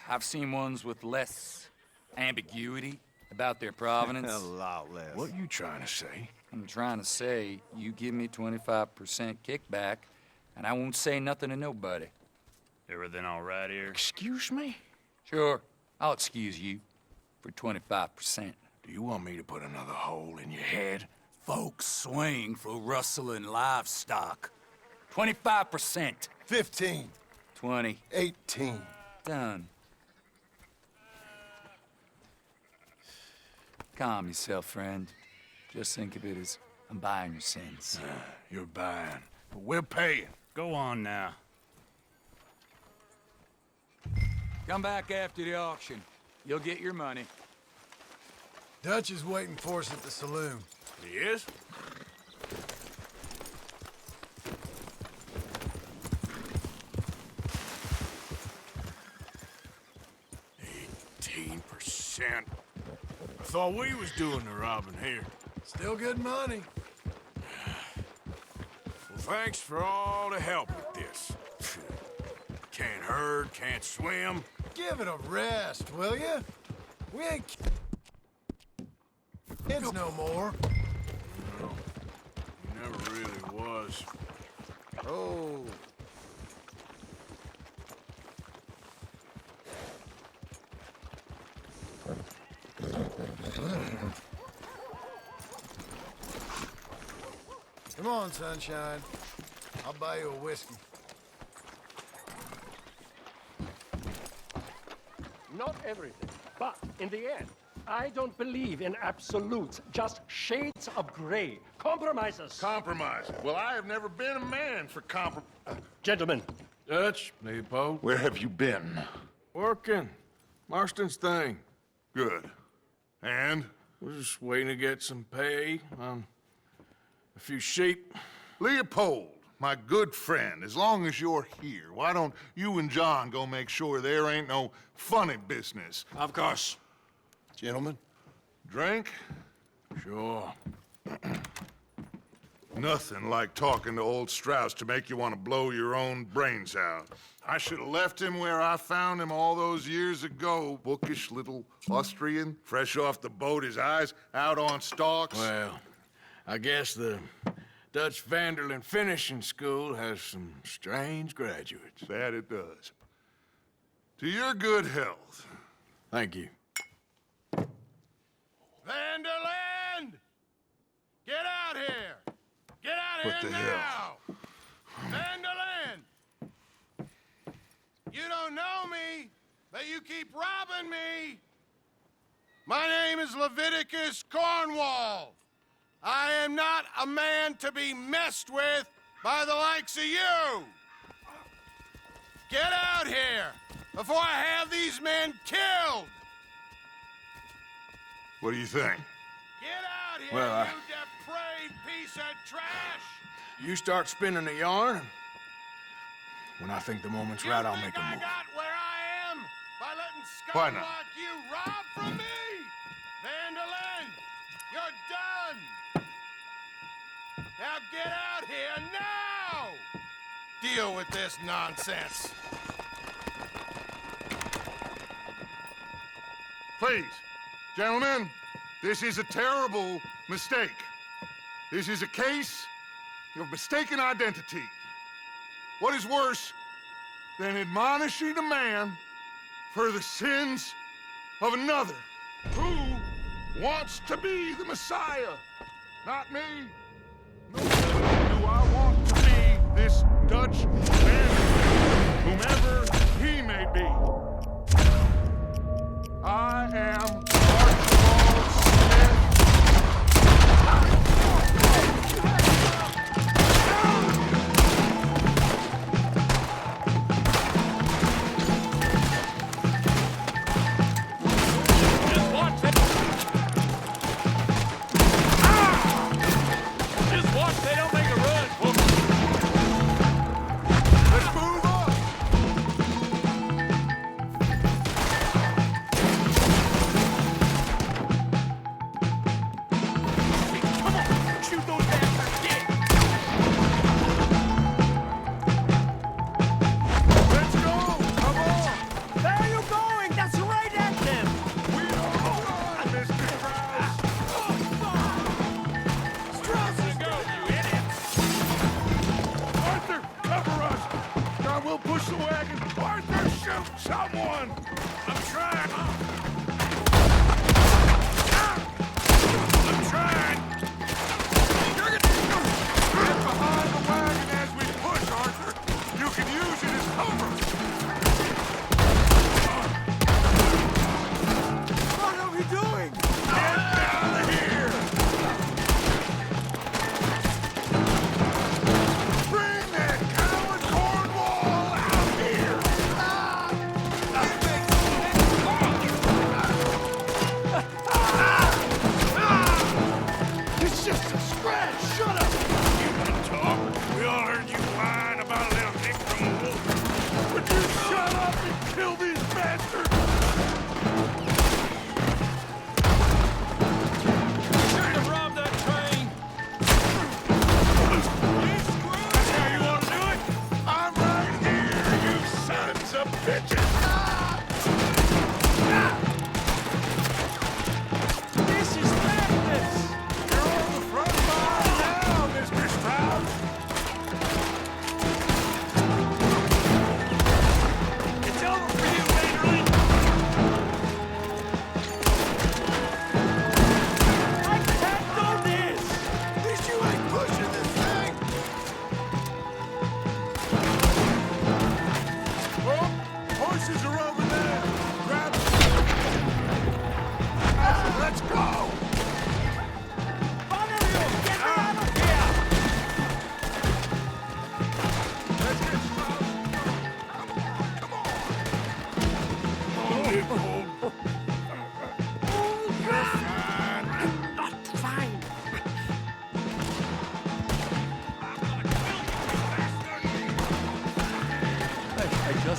I've seen ones with less ambiguity about their provenance. A lot less. What you trying to say? I'm trying to say, you give me 25% kickback, and I won't say nothing to nobody. Everything all right here? Excuse me? Sure, I'll excuse you for 25%. Do you want me to put another hole in your head? Folks swing for rustling livestock. 25%. 15. 20. 18. Done. Calm yourself, friend. Just think of it as I'm buying your sins. You're buying, but we're paying. Go on now. Come back after the auction. You'll get your money. Dutch is waiting for us at the saloon. He is? $18%. I thought we was doing the robbing here. Still good money. Well, thanks for all the help with this. Can't herd, can't swim. Give it a rest, will you? We ain't kids no more. No, he never really was. Oh. Come on, sunshine. I'll buy you a whiskey. Not everything, but in the end, I don't believe in absolutes, just shades of gray. Compromises. Compromise. Well, I have never been a man for Gentlemen. Dutch, Leopold. Where have you been? Working. Marston's thing. Good. And? We're just waiting to get some pay on a few sheep. Leopold, my good friend, as long as you're here, why don't you and John go make sure there ain't no funny business? Of course. Gentlemen? Drink? Sure. Nothing like talking to old Strauss to make you want to blow your own brains out. I should have left him where I found him all those years ago. Bookish little Austrian, fresh off the boat, his eyes out on stalks. Well, I guess the Dutch Vanderlyn Finishing School has some strange graduates. That it does. To your good health. Thank you. Vanderlyn! Get out here! Get out What here the now! hell? Vanderlyn! You don't know me, but you keep robbing me! My name is Leviticus Cornwall. I am not a man to be messed with by the likes of you! Get out here before I have these men killed! What do you think? Get out here, Well, you depraved piece of trash! You start spinning the yarn. When I think the moment's right, I'll make a I move. got where I am by letting Why scum not? like you rob from me! Vanderlyn, you're done! Now get out here now! Deal with this nonsense. Please, gentlemen, this is a terrible mistake. This is a case of mistaken identity. What is worse than admonishing a man for the sins of another who wants to be the Messiah? Not me. No more do I want to be this Dutch man, whomever he may be. I am Archibald Smith. Just watch they don't make a run. Let's move up. Shoot those bastards dead. Let's go. Come on. Where are you going? That's right at them. We are on, Mr. Strauss. Strauss is go, you idiot. Arthur, cover us. John, we'll push the wagon. Arthur, shoot someone. I'm trying. I'm trying. Get behind the wagon as we push, Arthur. You can use it as cover. What are we doing? Get out of here. Bring that coward Cornwall out here.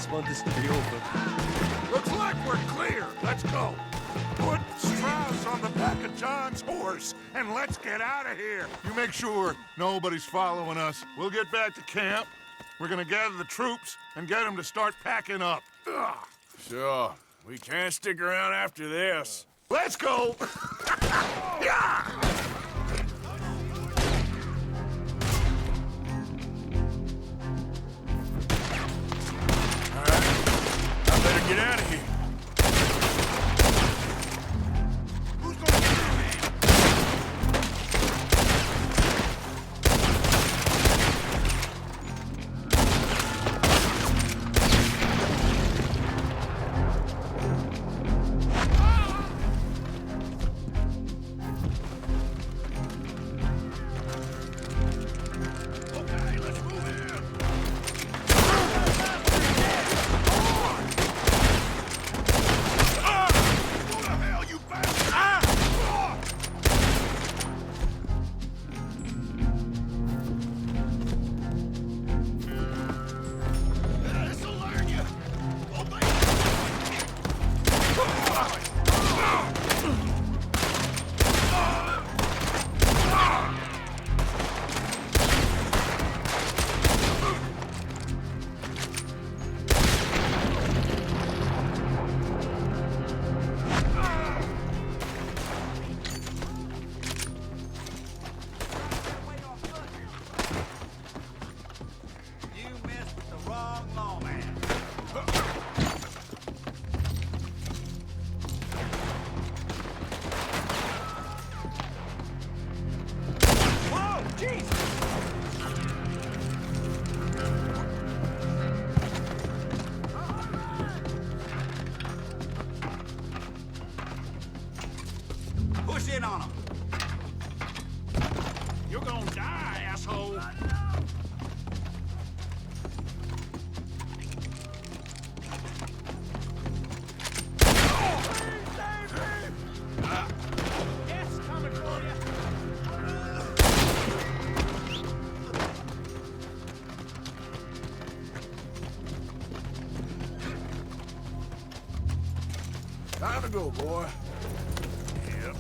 just want this to be over. Looks like we're clear. Let's go. Put Strauss on the back of John's horse, and let's get out of here. You make sure nobody's following us. We'll get back to camp. We're gonna gather the troops and get them to start packing up. Ugh. Sure. We can't stick around after this. Let's go! Yeah! All right. I better get out of here. Who's gonna do it? Okay, let's move in. Who the hell, you bastard? This'll learn you. You messed with the wrong lawman. Whoa, Jesus! Push in on him. You're gonna die, asshole. Yes, coming for you. Time to go, boy. Yep.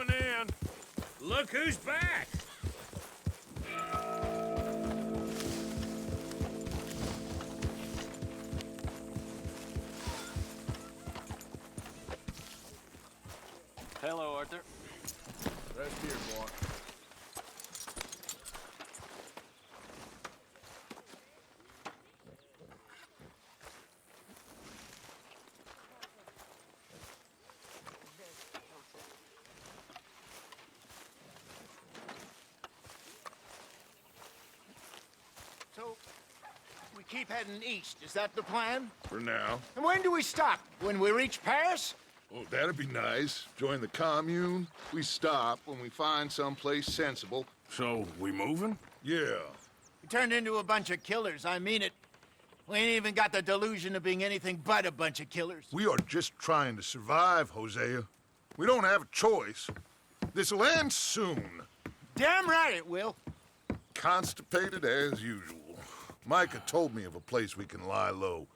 coming in. Look who's back! Hello, Arthur. Rest here, boy. So, we keep heading east. Is that the plan? For now. And when do we stop? When we reach Paris? Oh, that'd be nice. Join the commune. We stop when we find someplace sensible. So, we moving? Yeah. We turned into a bunch of killers. I mean it. We ain't even got the delusion of being anything but a bunch of killers. We are just trying to survive, Hosea. We don't have a choice. This'll end soon. Damn right it will. Constipated as usual. Micah told me of a place we can lie low.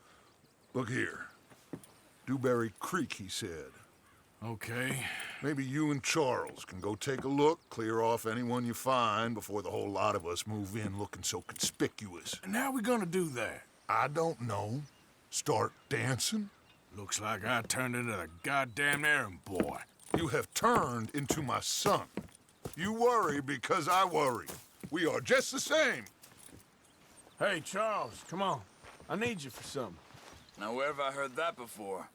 Look here. Dewberry Creek, he said. Okay. Maybe you and Charles can go take a look, clear off anyone you find before the whole lot of us move in looking so conspicuous. And how we gonna do that? I don't know. Start dancing? Looks like I turned into the goddamn errand boy. You have turned into my son. You worry because I worry. We are just the same. Hey, Charles, come on. I need you for something. Now, where have I heard that before?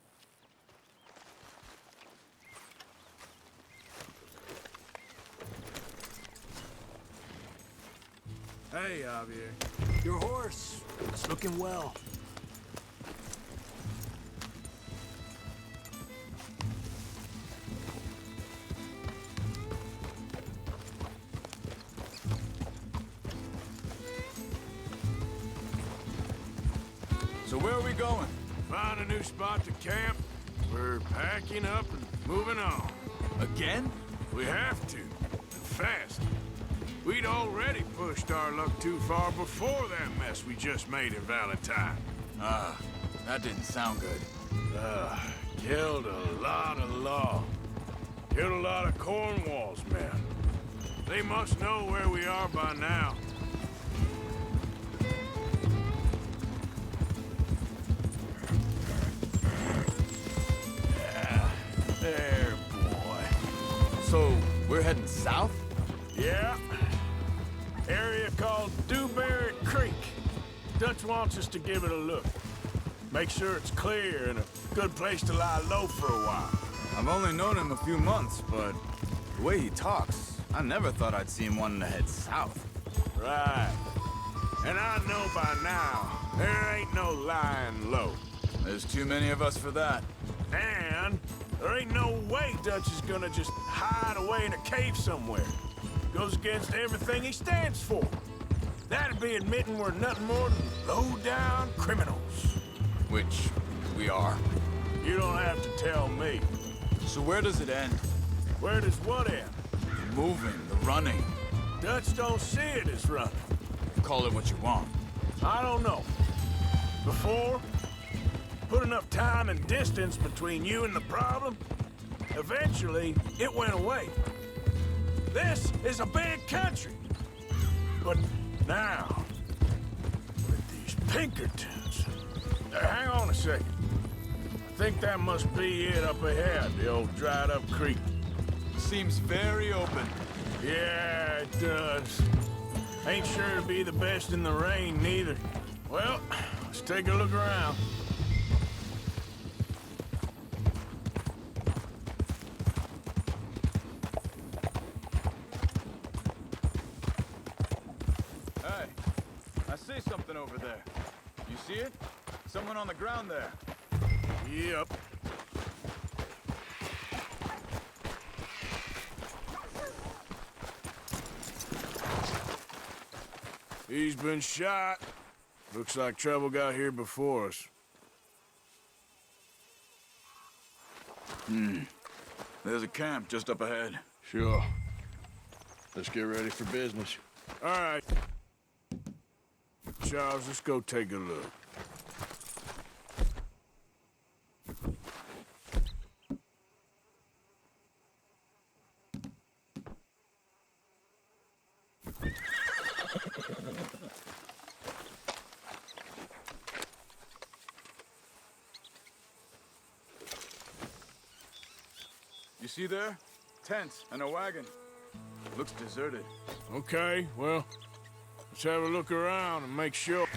Hey, Javier. Your horse. It's looking well. So where are we going? Find a new spot to camp. We're packing up and moving on. Again? We have to. And fast. We'd already pushed our luck too far before that mess we just made at Valentine. That didn't sound good. Killed a lot of law. Killed a lot of Cornwall's men. They must know where we are by now. Yeah, there, boy. So, we're heading south? Yeah. Area called Dewberry Creek. Dutch wants us to give it a look. Make sure it's clear and a good place to lie low for a while. I've only known him a few months, but the way he talks, I never thought I'd see him wanting to head south. Right. And I know by now, there ain't no lying low. There's too many of us for that. And there ain't no way Dutch is gonna just hide away in a cave somewhere. Goes against everything he stands for. That'd be admitting we're nothing more than low-down criminals. Which we are. You don't have to tell me. So where does it end? Where does what end? The moving, the running. Dutch don't see it as running. Call it what you want. I don't know. Before, put enough time and distance between you and the problem, eventually it went away. This is a big country. But now, with these Pinkertons... hang on a second. I think that must be it up ahead, the old dried-up creek. Seems very open. Yeah, it does. Ain't sure to be the best in the rain, neither. Well, let's take a look around. Hey, I see something over there. You see it? Someone on the ground there. Yep. He's been shot. Looks like trouble got here before us. There's a camp just up ahead. Sure. Let's get ready for business. All right. Charles, let's go take a look. see there? Tents and a wagon. Looks deserted. Okay, well, let's have a look around and make sure.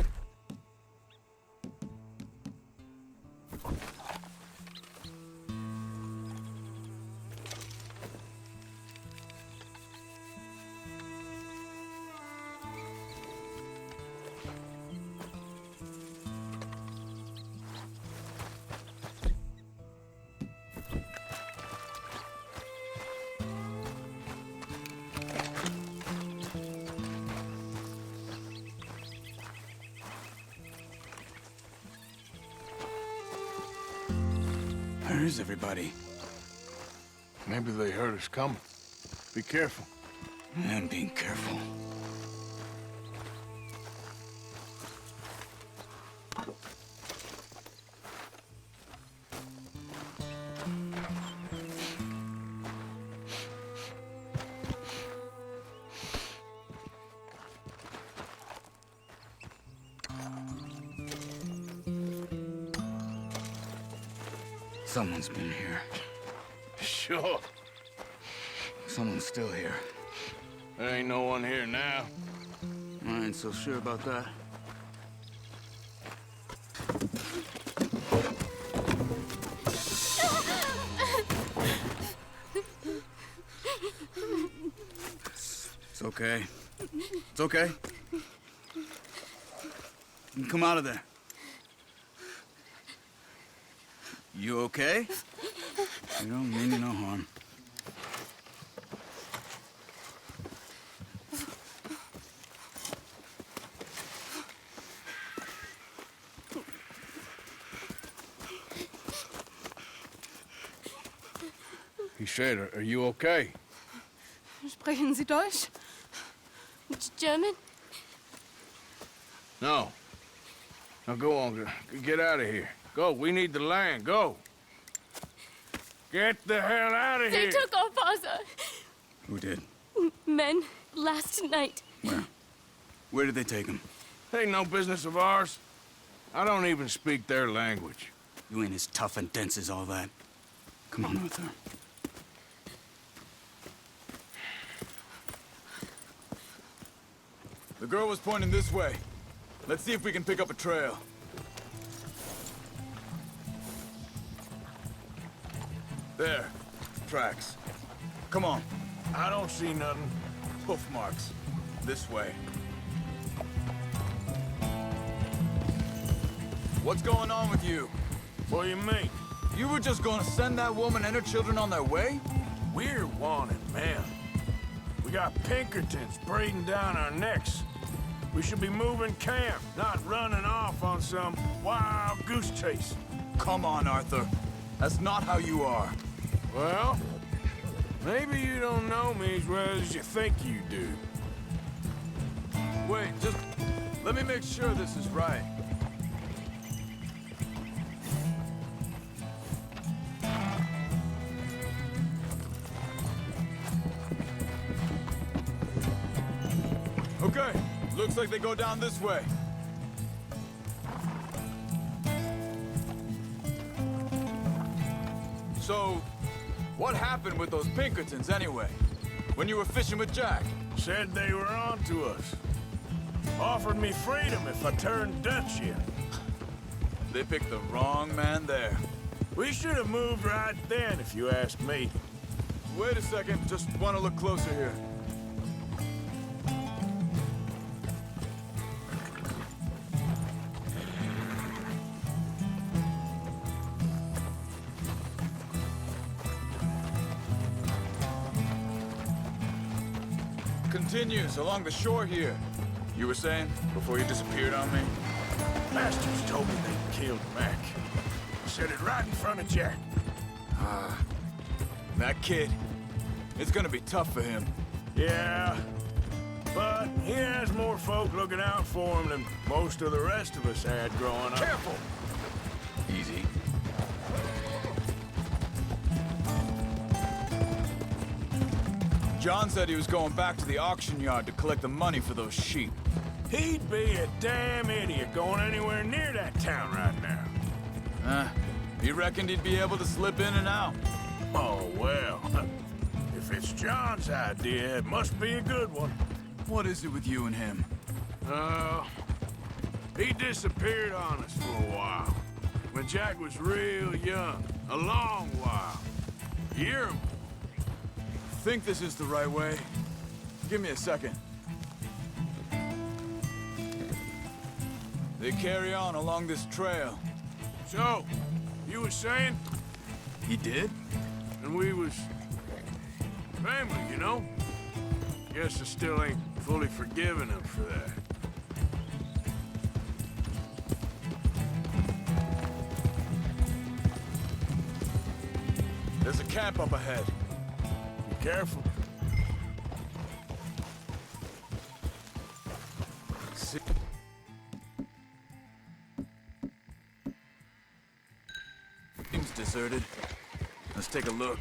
Where is everybody? Maybe they heard us coming. Be careful. I'm being careful. Someone's been here. Sure. Someone's still here. There ain't no one here now. I ain't so sure about that. It's okay. It's okay. You can come out of there. You okay? You don't mean you no harm. He said, are you okay? Sprechen Sie Deutsch? German? No. Now go on, get out of here. Go, we need the land, go. Get the hell out of They here. took our father. Who did? Men, last night. Where? Where did they take him? Ain't no business of ours. I don't even speak their language. You ain't as tough and dense as all that. Come on, Arthur. The girl was pointing this way. Let's see if we can pick up a trail. There. Tracks. Come on. I don't see nothing. Hoof marks. This way. What's going on with you? What do you mean? You were just gonna send that woman and her children on their way? We're wanted, man. We got Pinkertons breathing down our necks. We should be moving camp, not running off on some wild goose chase. Come on, Arthur. That's not how you are. Well, maybe you don't know me as well as you think you do. Wait, just let me make sure this is right. Okay, looks like they go down this way. So, what happened with those Pinkertons anyway? When you were fishing with Jack? Said they were on to us. Offered me freedom if I turned Dutch in. They picked the wrong man there. We should have moved right then, if you ask me. Wait a second, just want to look closer here. Continues along the shore here. You were saying, before you disappeared on me? Bastards told me they killed Mac. Said it right in front of Jack. That kid. It's gonna be tough for him. Yeah, but he has more folk looking out for him than most of the rest of us had growing up. Careful! Easy. John said he was going back to the auction yard to collect the money for those sheep. He'd be a damn idiot going anywhere near that town right now. He reckoned he'd be able to slip in and out. Oh, well. If it's John's idea, it must be a good one. What is it with you and him? He disappeared on us for a while. When Jack was real young. A long while. Year. Think this is the right way? Give me a second. They carry on along this trail. So, you was saying? He did? And we was... family, you know? Guess I still ain't fully forgiven him for that. There's a camp up ahead. Be careful. See? Seems deserted. Let's take a look.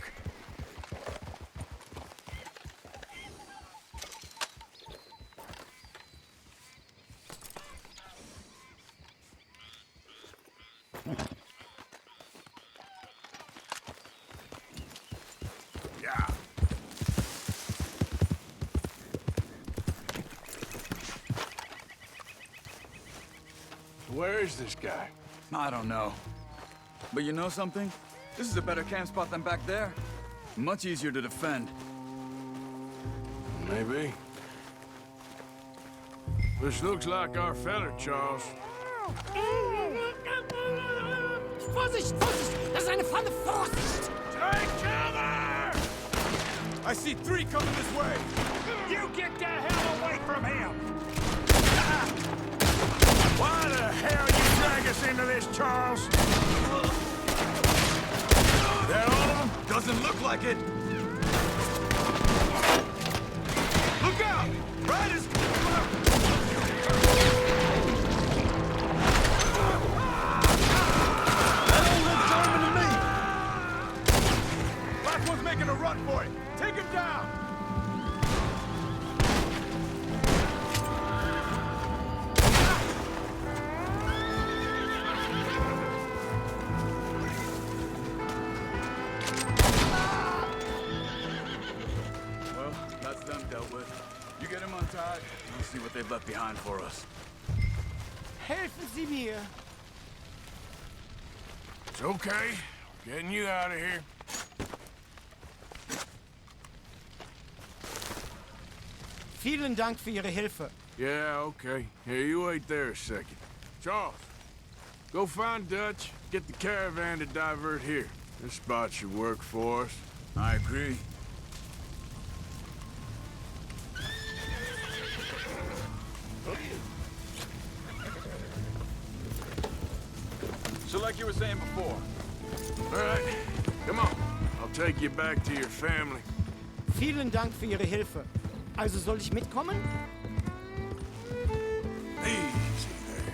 Yeah. Where is this guy? I don't know. But you know something? This is a better camp spot than back there. Much easier to defend. Maybe. This looks like our feller, Charles. Vorsicht, Vorsicht! Das ist eine Falle! Vorsicht! Take cover! I see 3 coming this way! You get the hell away from him! Why the hell you drag us into this, Charles? That all of them? Doesn't look like it. Look out! Riders! That don't look German to me! Black one's making a run for it! Take him down! Well, that's them dealt with. You get him untied, and we'll see what they've left behind for us. Helfen Sie mir! It's okay. Getting you out of here. Vielen Dank für Ihre Hilfe. Yeah, okay. Here, you wait there a second. Charles, go find Dutch. Get the caravan to divert here. This spot should work for us. I agree. So like you were saying before. All right, come on. I'll take you back to your family. Vielen Dank für Ihre Hilfe. Also soll ich mitkommen? Easy there.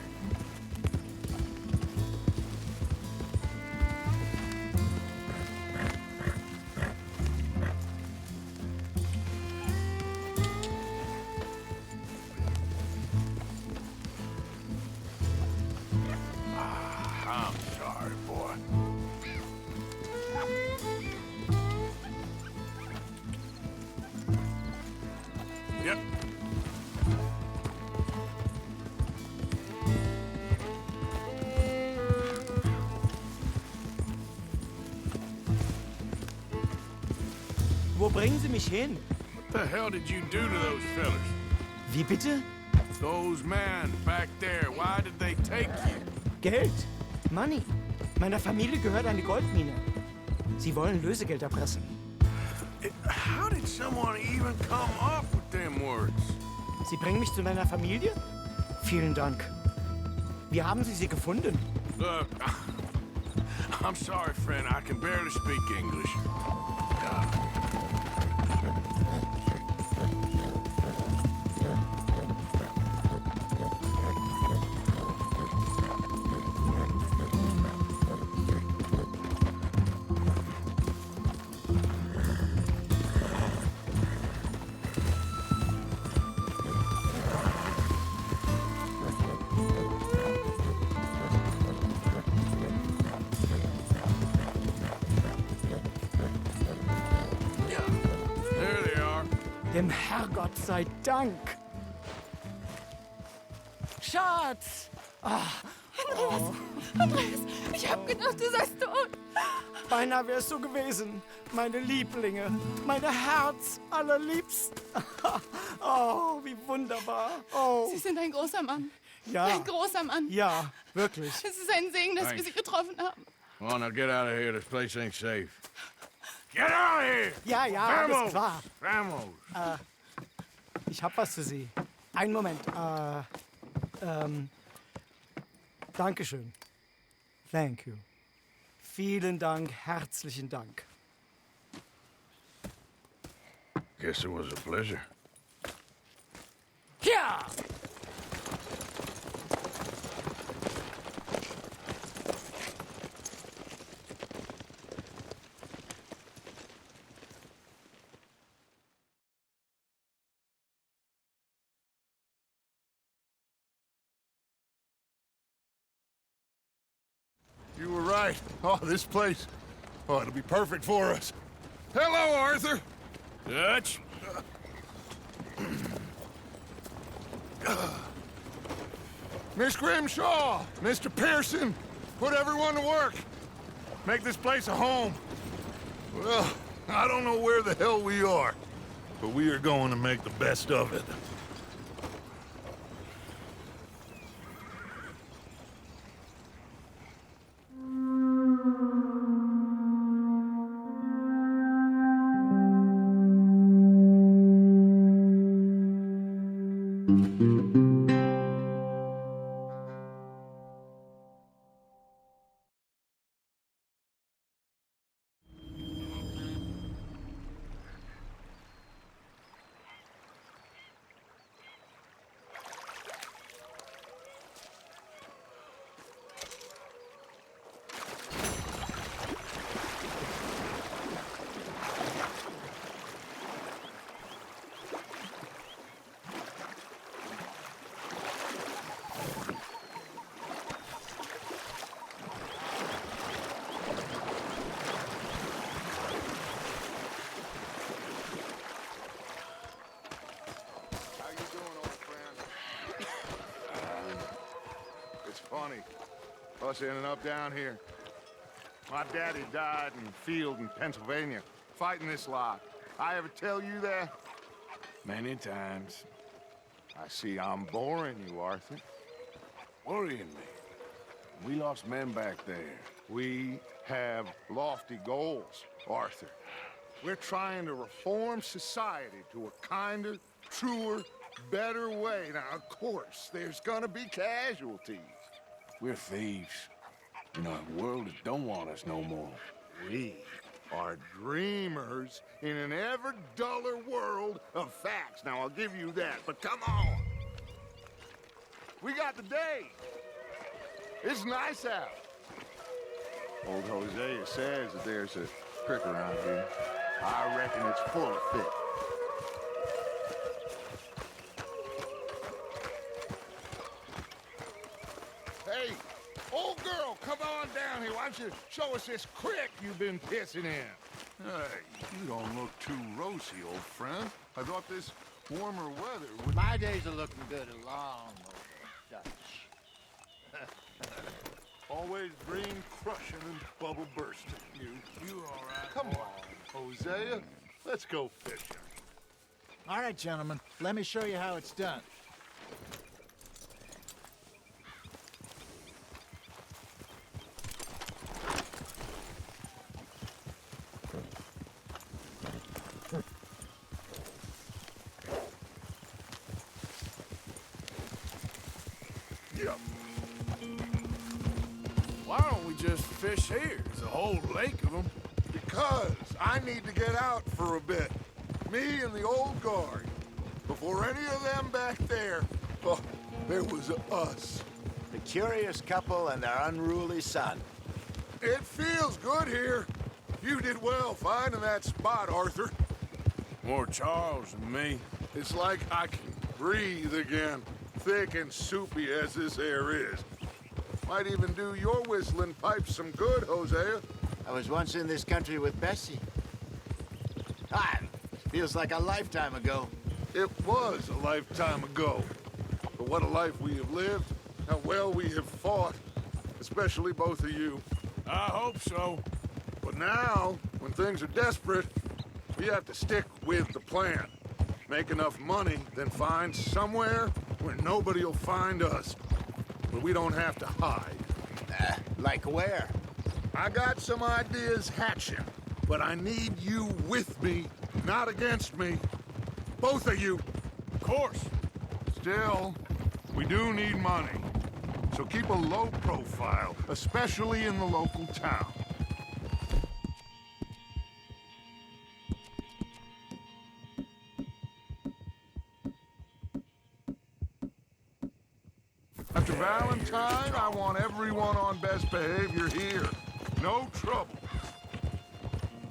I'm sorry, boy. Yep. Wo bringen Sie mich hin? What the hell did you do to those fellas? Wie bitte? Those men back there, why did they take you? Geld. Money. Meiner Familie gehört eine Goldmine. Sie wollen Lösegeld erpressen. How did someone even come up with them words? Sie bringen mich zu meiner Familie? Vielen Dank. Wie haben Sie sie gefunden? Look, I'm sorry, friend. I can barely speak English. Dem Herrgott sei Dank. Schatz! Andreas! Andreas! Ich hab gedacht, du seist tot! Beinahe wär's so gewesen. Meine Lieblinge, meine Herz allerliebsten. Oh, wie wunderbar. Oh. Sie sind ein großer Mann. Ja. Ein großer Mann. Ja, wirklich. Es ist ein Segen, dass wir Thanks. Sie getroffen haben. Come on, now get out of here. This place ain't safe. Get out of here! Ja, ja, Vamos! alles klar. Vamos! Ich hab was für Sie. Einen Moment. Dankeschön. Thank you. Vielen Dank, herzlichen Dank. Guess it was a pleasure. Ja! You were right. Oh, this place. Oh, it'll be perfect for us. Hello, Arthur. Dutch? Miss Grimshaw, Mr. Pearson, put everyone to work. Make this place a home. Well, I don't know where the hell we are, but we are going to make the best of it. Funny, us ending up down here. My daddy died in the field in Pennsylvania, fighting this lot. I ever tell you that? Many times. I see I'm boring you, Arthur. Worrying me. We lost men back there. We have lofty goals, Arthur. We're trying to reform society to a kinder, truer, better way. Now, of course, there's gonna be casualties. We're thieves. You know, a world that don't want us no more. We are dreamers in an ever duller world of facts. Now, I'll give you that, but come on. We got the day. It's nice out. Old Hosea says that there's a creek around here. I reckon it's full of fish. Hey, old girl, come on down here. Why don't you show us this creek you've been pissing in? Hey, you don't look too rosy, old friend. I thought this warmer weather would... My days are looking good along over, Dutch. Always dream crushing and bubble bursting. You all right? Come on, Hosea. Let's go fishing. All right, gentlemen. Let me show you how it's done. Why don't we just fish here? There's a whole lake of them. Because I need to get out for a bit. Me and the old guard. Before any of them back there, oh, there was us. The curious couple and their unruly son. It feels good here. You did well finding that spot, Arthur. More Charles than me. It's like I can breathe again, thick and soupy as this air is. Might even do your whistling pipes some good, Hosea. I was once in this country with Bessie. Ah, Feels like a lifetime ago. It was a lifetime ago. But what a life we have lived, how well we have fought, especially both of you. I hope so. But now, when things are desperate, we have to stick with the plan. Make enough money, then find somewhere where nobody will find us. Where we don't have to hide. Like where? I got some ideas hatching, but I need you with me, not against me. Both of you. Of course. Still, we do need money. So keep a low profile, especially in the local town. After Valentine, I want everyone on best behavior here. No trouble.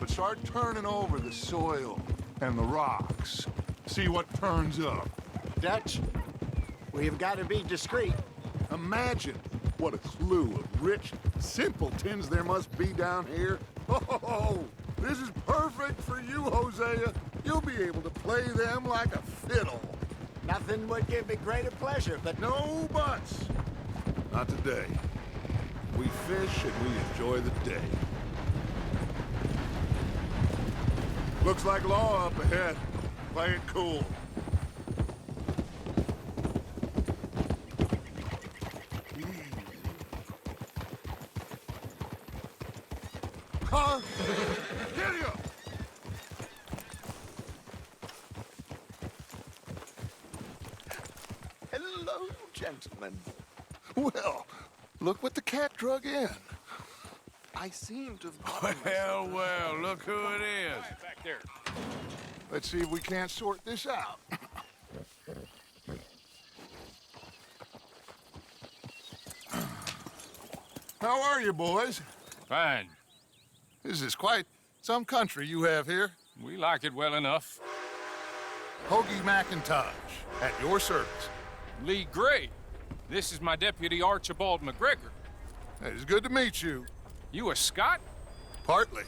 But start turning over the soil and the rocks. See what turns up. Dutch, we've got to be discreet. Imagine what a slew of rich simpletons there must be down here. Oh, this is perfect for you, Hosea. You'll be able to play them like a fiddle. Nothing would give me greater pleasure, but No buts. Not today. We fish and we enjoy the day. Looks like law up ahead. Play it cool. Huh? Giddy up! hello, gentlemen. Well, look what the cat drug in. I seem to Well, well, look who it is. Back there. Let's see if we can't sort this out. How are you, boys? Fine. This is quite some country you have here. We like it well enough. Hoagie McIntosh, at your service. Lee Gray. This is my deputy Archibald McGregor. It is good to meet you. You a Scot? Partly.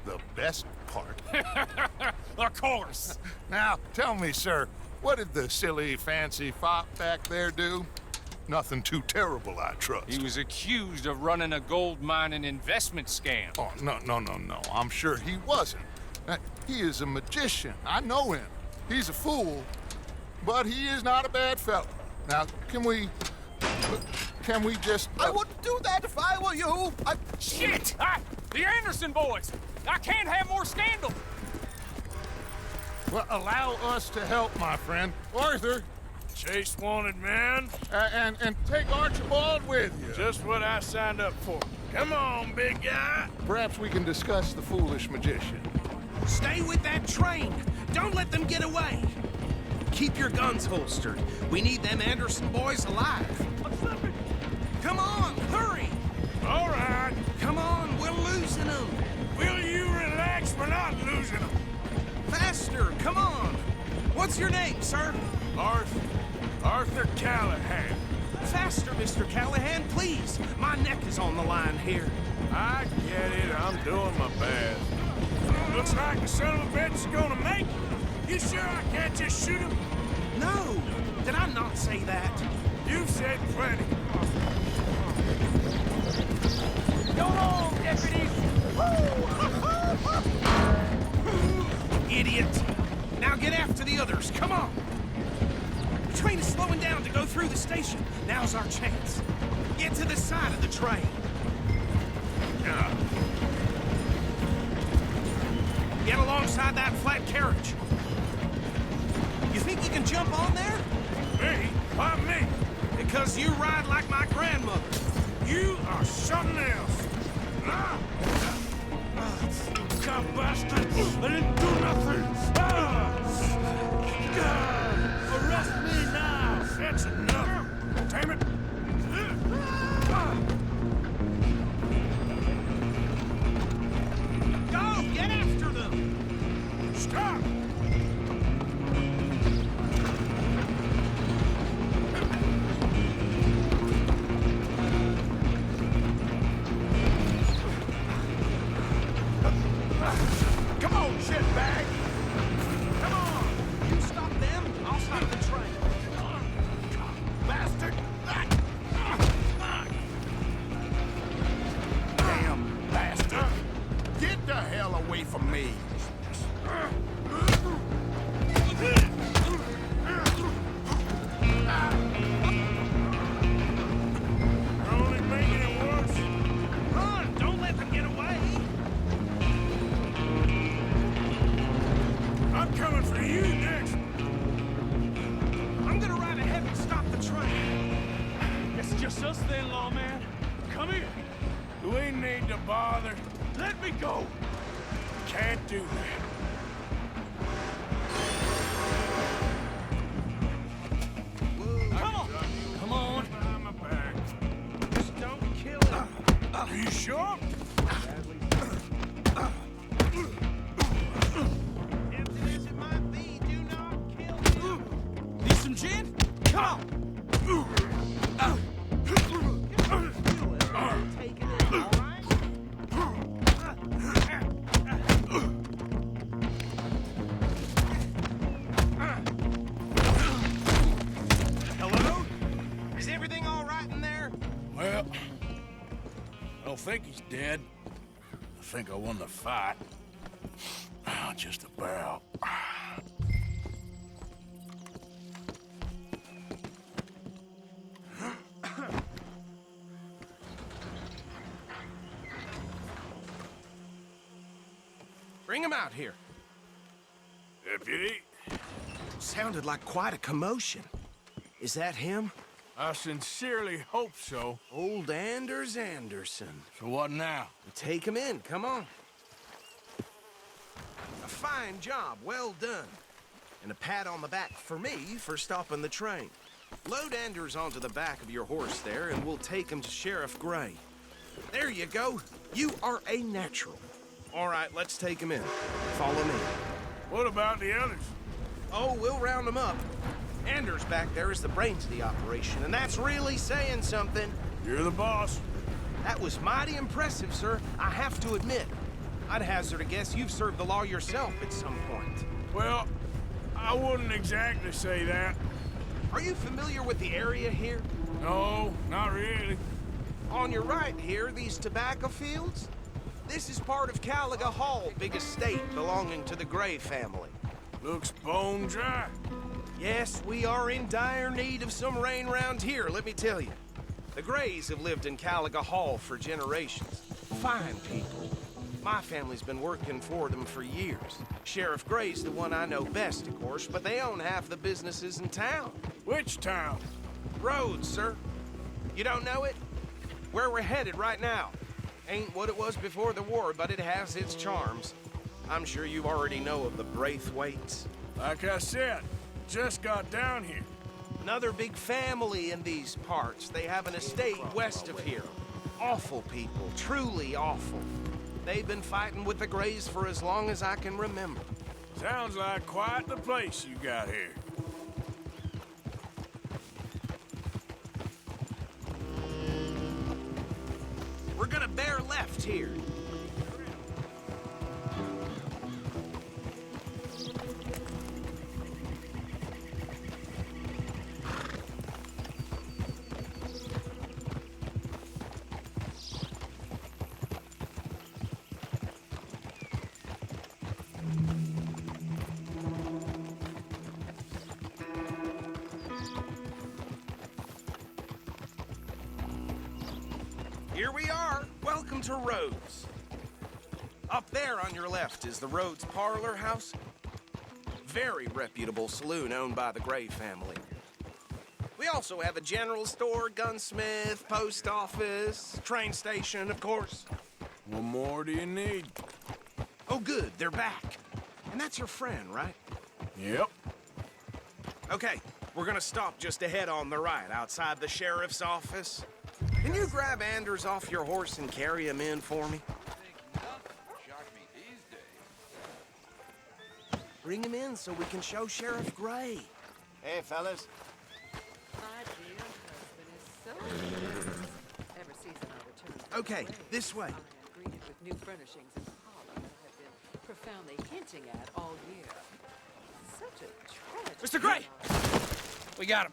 The best part. Of course. Now, tell me, sir, what did the silly, fancy fop back there do? Nothing too terrible, I trust. He was accused of running a gold mining investment scam. Oh, no. I'm sure he wasn't. He is a magician. I know him. He's a fool, but he is not a bad fellow. Now, can we just... I wouldn't do that if I were you. Shit! The Anderson boys! I can't have more scandal! Well, allow us to help, my friend. Arthur! Chase wanted man. And take Archibald with you. Just what I signed up for. Come on, big guy. Perhaps we can discuss the foolish magician. Stay with that train. Don't let them get away. Keep your guns holstered. We need them Anderson boys alive. Come on, hurry. All right. Come on, we're losing them. Will you relax? We're not losing them. Faster, come on. What's your name, sir? Arthur Callahan. Faster, Mr. Callahan, please. My neck is on the line here. I get it. I'm doing my best. Looks like the son of a bitch is gonna make it. You sure I can't just shoot him? No. Did I not say that? You've said plenty. Go on, deputies! Idiot! Now get after the others, come on! The train is slowing down to go through the station. Now's our chance. Get to the side of the train. Get alongside that flat carriage. You think you can jump on there? Me? Why me? Because you ride like my grandmother. You are something else. God bastard! I didn't do nothing! Arrest me now! That's enough! Damn it! Go! Get after them! Stop! Come on, shitbag! just us then, lawman. Come here. Do we need to bother? Let me go. Can't do that. Come on. Come on. Just don't kill him. Are you sure? Empty as it might be, do not kill him. Need some gin? Come on. Take it in, all right? Hello? Is everything all right in there? Well, I don't think he's dead. I think I won the fight. Just about. Bring him out here. Deputy? Sounded like quite a commotion. Is that him? I sincerely hope so. Old Anders Anderson. So what now? Take him in, come on. A fine job, well done. And a pat on the back for me for stopping the train. Load Anders onto the back of your horse there, and we'll take him to Sheriff Gray. There you go. You are a natural. All right, let's take him in. Follow me. What about the others? Oh, we'll round them up. Anders back there is the brains of the operation, and that's really saying something. You're the boss. That was mighty impressive, sir. I have to admit. I'd hazard a guess you've served the law yourself at some point. Well, I wouldn't exactly say that. Are you familiar with the area here? No, not really. On your right here, these tobacco fields? This is part of Caliga Hall, big estate belonging to the Gray family. Looks bone dry. Yes, we are in dire need of some rain round here, let me tell you. The Grays have lived in Caliga Hall for generations. Fine people. My family's been working for them for years. Sheriff Gray's the one I know best, of course, but they own half the businesses in town. Which town? Rhodes, sir. You don't know it? Where we're headed right now. Ain't what it was before the war, but it has its charms. I'm sure you already know of the Braithwaites. Like I said, just got down here. Another big family in these parts. They have an estate west of here. Awful people, truly awful. They've been fighting with the Grays for as long as I can remember. Sounds like quite the place you got here. We're gonna bear left here. Here we are. Welcome to Rhodes. Up there on your left is the Rhodes Parlor House. Very reputable saloon owned by the Gray family. We also have a general store, gunsmith, post office, train station, of course. What more do you need? Oh, good. They're back. And that's your friend, right? Yep. Okay, we're gonna stop just ahead on the right, outside the sheriff's office. Can you grab Anders off your horse and carry him in for me? Bring him in so we can show Sheriff Gray. Hey, fellas. Okay, this way. Greeted with new furnishings and parlor that I've been profoundly hinting at all year. Such a tragedy. Mr. Gray! We got him.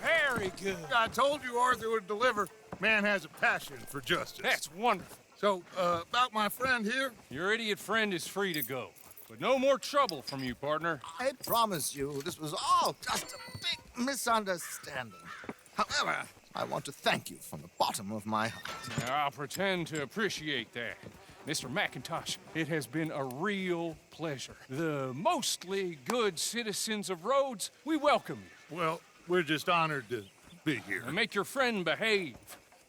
Very good. I told you Arthur would deliver. Man has a passion for justice. That's wonderful. So, about my friend here? Your idiot friend is free to go. But no more trouble from you, partner. I promise you, this was all just a big misunderstanding. However, I want to thank you from the bottom of my heart. Now, I'll pretend to appreciate that. Mr. McIntosh, it has been a real pleasure. The mostly good citizens of Rhodes, we welcome you. Well, we're just honored to be here. And make your friend behave.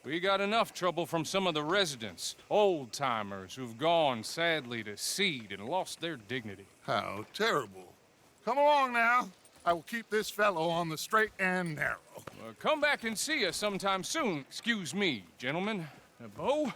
We got enough trouble from some of the residents, old-timers who've gone, sadly, to seed and lost their dignity. How terrible. Come along now. I will keep this fellow on the straight and narrow. Come back and see us sometime soon. Excuse me, gentlemen. Bo,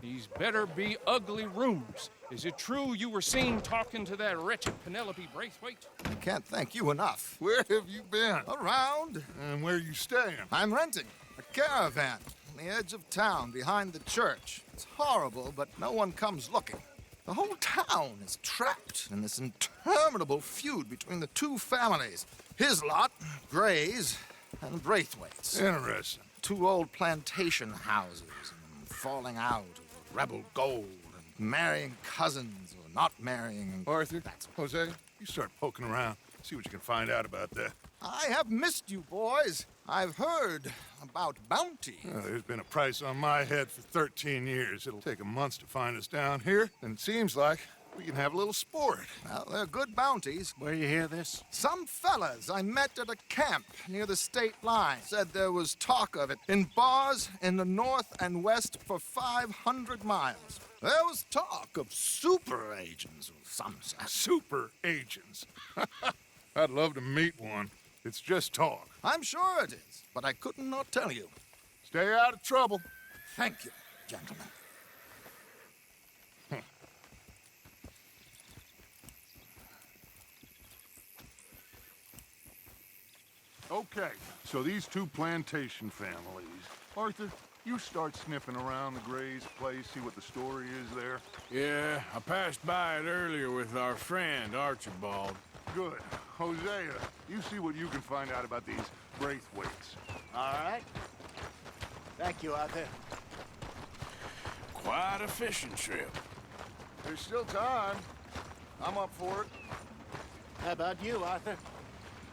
these better be ugly rumors. Is it true you were seen talking to that wretched Penelope Braithwaite? I can't thank you enough. Where have you been? Around. And where are you staying? I'm renting a caravan on the edge of town behind the church. It's horrible, but no one comes looking. The whole town is trapped in this interminable feud between the two families. His lot, Gray's, and Braithwaite's. Interesting. Two old plantation houses, and falling out over rebel gold, and marrying cousins or not marrying. Arthur, Jose, you start poking around. See what you can find out about that. I have missed you, boys. I've heard about bounty. Well, there's been a price on my head for 13 years. It'll take 'em months to find us down here, and it seems like we can have a little sport. Well, they're good bounties. Where you hear this? Some fellas I met at a camp near the state line said there was talk of it in bars in the north and west for 500 miles. There was talk of super agents or some such. Super agents. I'd love to meet one. It's just talk. I'm sure it is, but I couldn't not tell you. Stay out of trouble. Thank you, gentlemen. Okay, so these two plantation families. Arthur, you start sniffing around the Gray's place, see what the story is there. Yeah, I passed by it earlier with our friend, Archibald. Good. Hosea, you see what you can find out about these Braithwaites. All right. Thank you, Arthur. Quite a fishing trip. There's still time. I'm up for it. How about you, Arthur?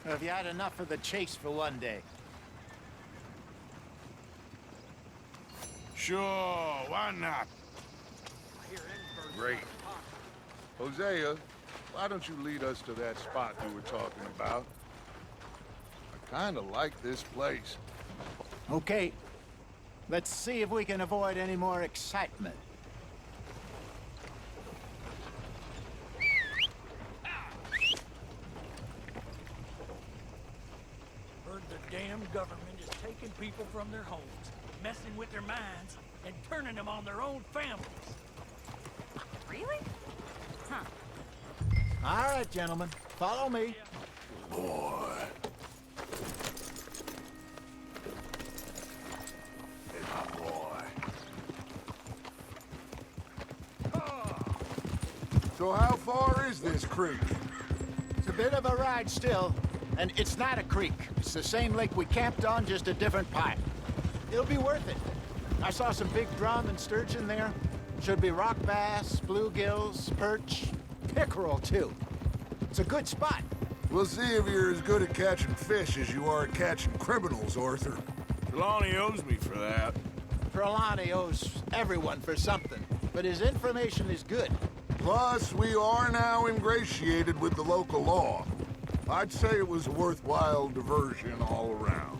Or have you had enough of the chase for one day? Sure, why not? Great. Hosea, why don't you lead us to that spot you were talking about? I kind of like this place. Okay. Let's see if we can avoid any more excitement. Heard the damn government is taking people from their homes, messing with their minds, and turning them on their own families. Really? Huh. All right, gentlemen. Follow me. Boy. Hey, my boy. So how far is this creek? It's a bit of a ride still, and it's not a creek. It's the same lake we camped on, just a different pipe. It'll be worth it. I saw some big drum and sturgeon there. Should be rock bass, bluegills, perch, pickerel, too. It's a good spot. We'll see if you're as good at catching fish as you are at catching criminals, Arthur. Trelawney owes me for that. Trelawney owes everyone for something, but his information is good. Plus, we are now ingratiated with the local law. I'd say it was a worthwhile diversion all around.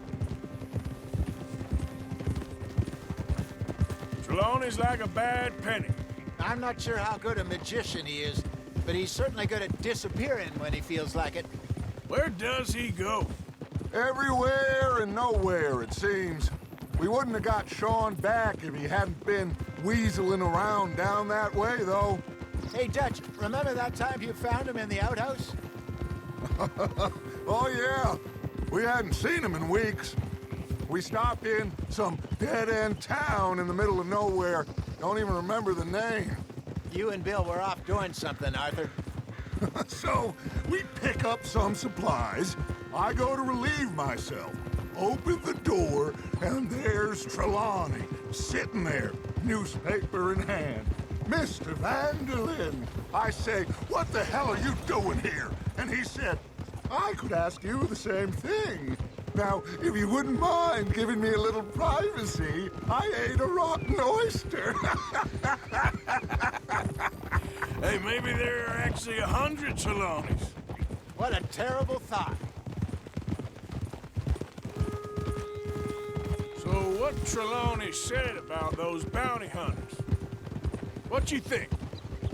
Trelawney's like a bad penny. I'm not sure how good a magician he is, but he's certainly good at disappearing when he feels like it. Where does he go? Everywhere and nowhere, it seems. We wouldn't have got Sean back if he hadn't been weaseling around down that way, though. Hey, Dutch, remember that time you found him in the outhouse? Oh, yeah. We hadn't seen him in weeks. We stopped in some dead-end town in the middle of nowhere. Don't even remember the name. You and Bill were off doing something, Arthur. So, we pick up some supplies. I go to relieve myself. Open the door, and there's Trelawney, sitting there, newspaper in hand. Mr. Vanderlyn. I say, what the hell are you doing here? And he said, I could ask you the same thing. Now, if you wouldn't mind giving me a little privacy, I ate a rotten oyster. Hey, maybe there are actually 100 Trelawneys. What a terrible thought. what Trelawney said about those bounty hunters. What you think?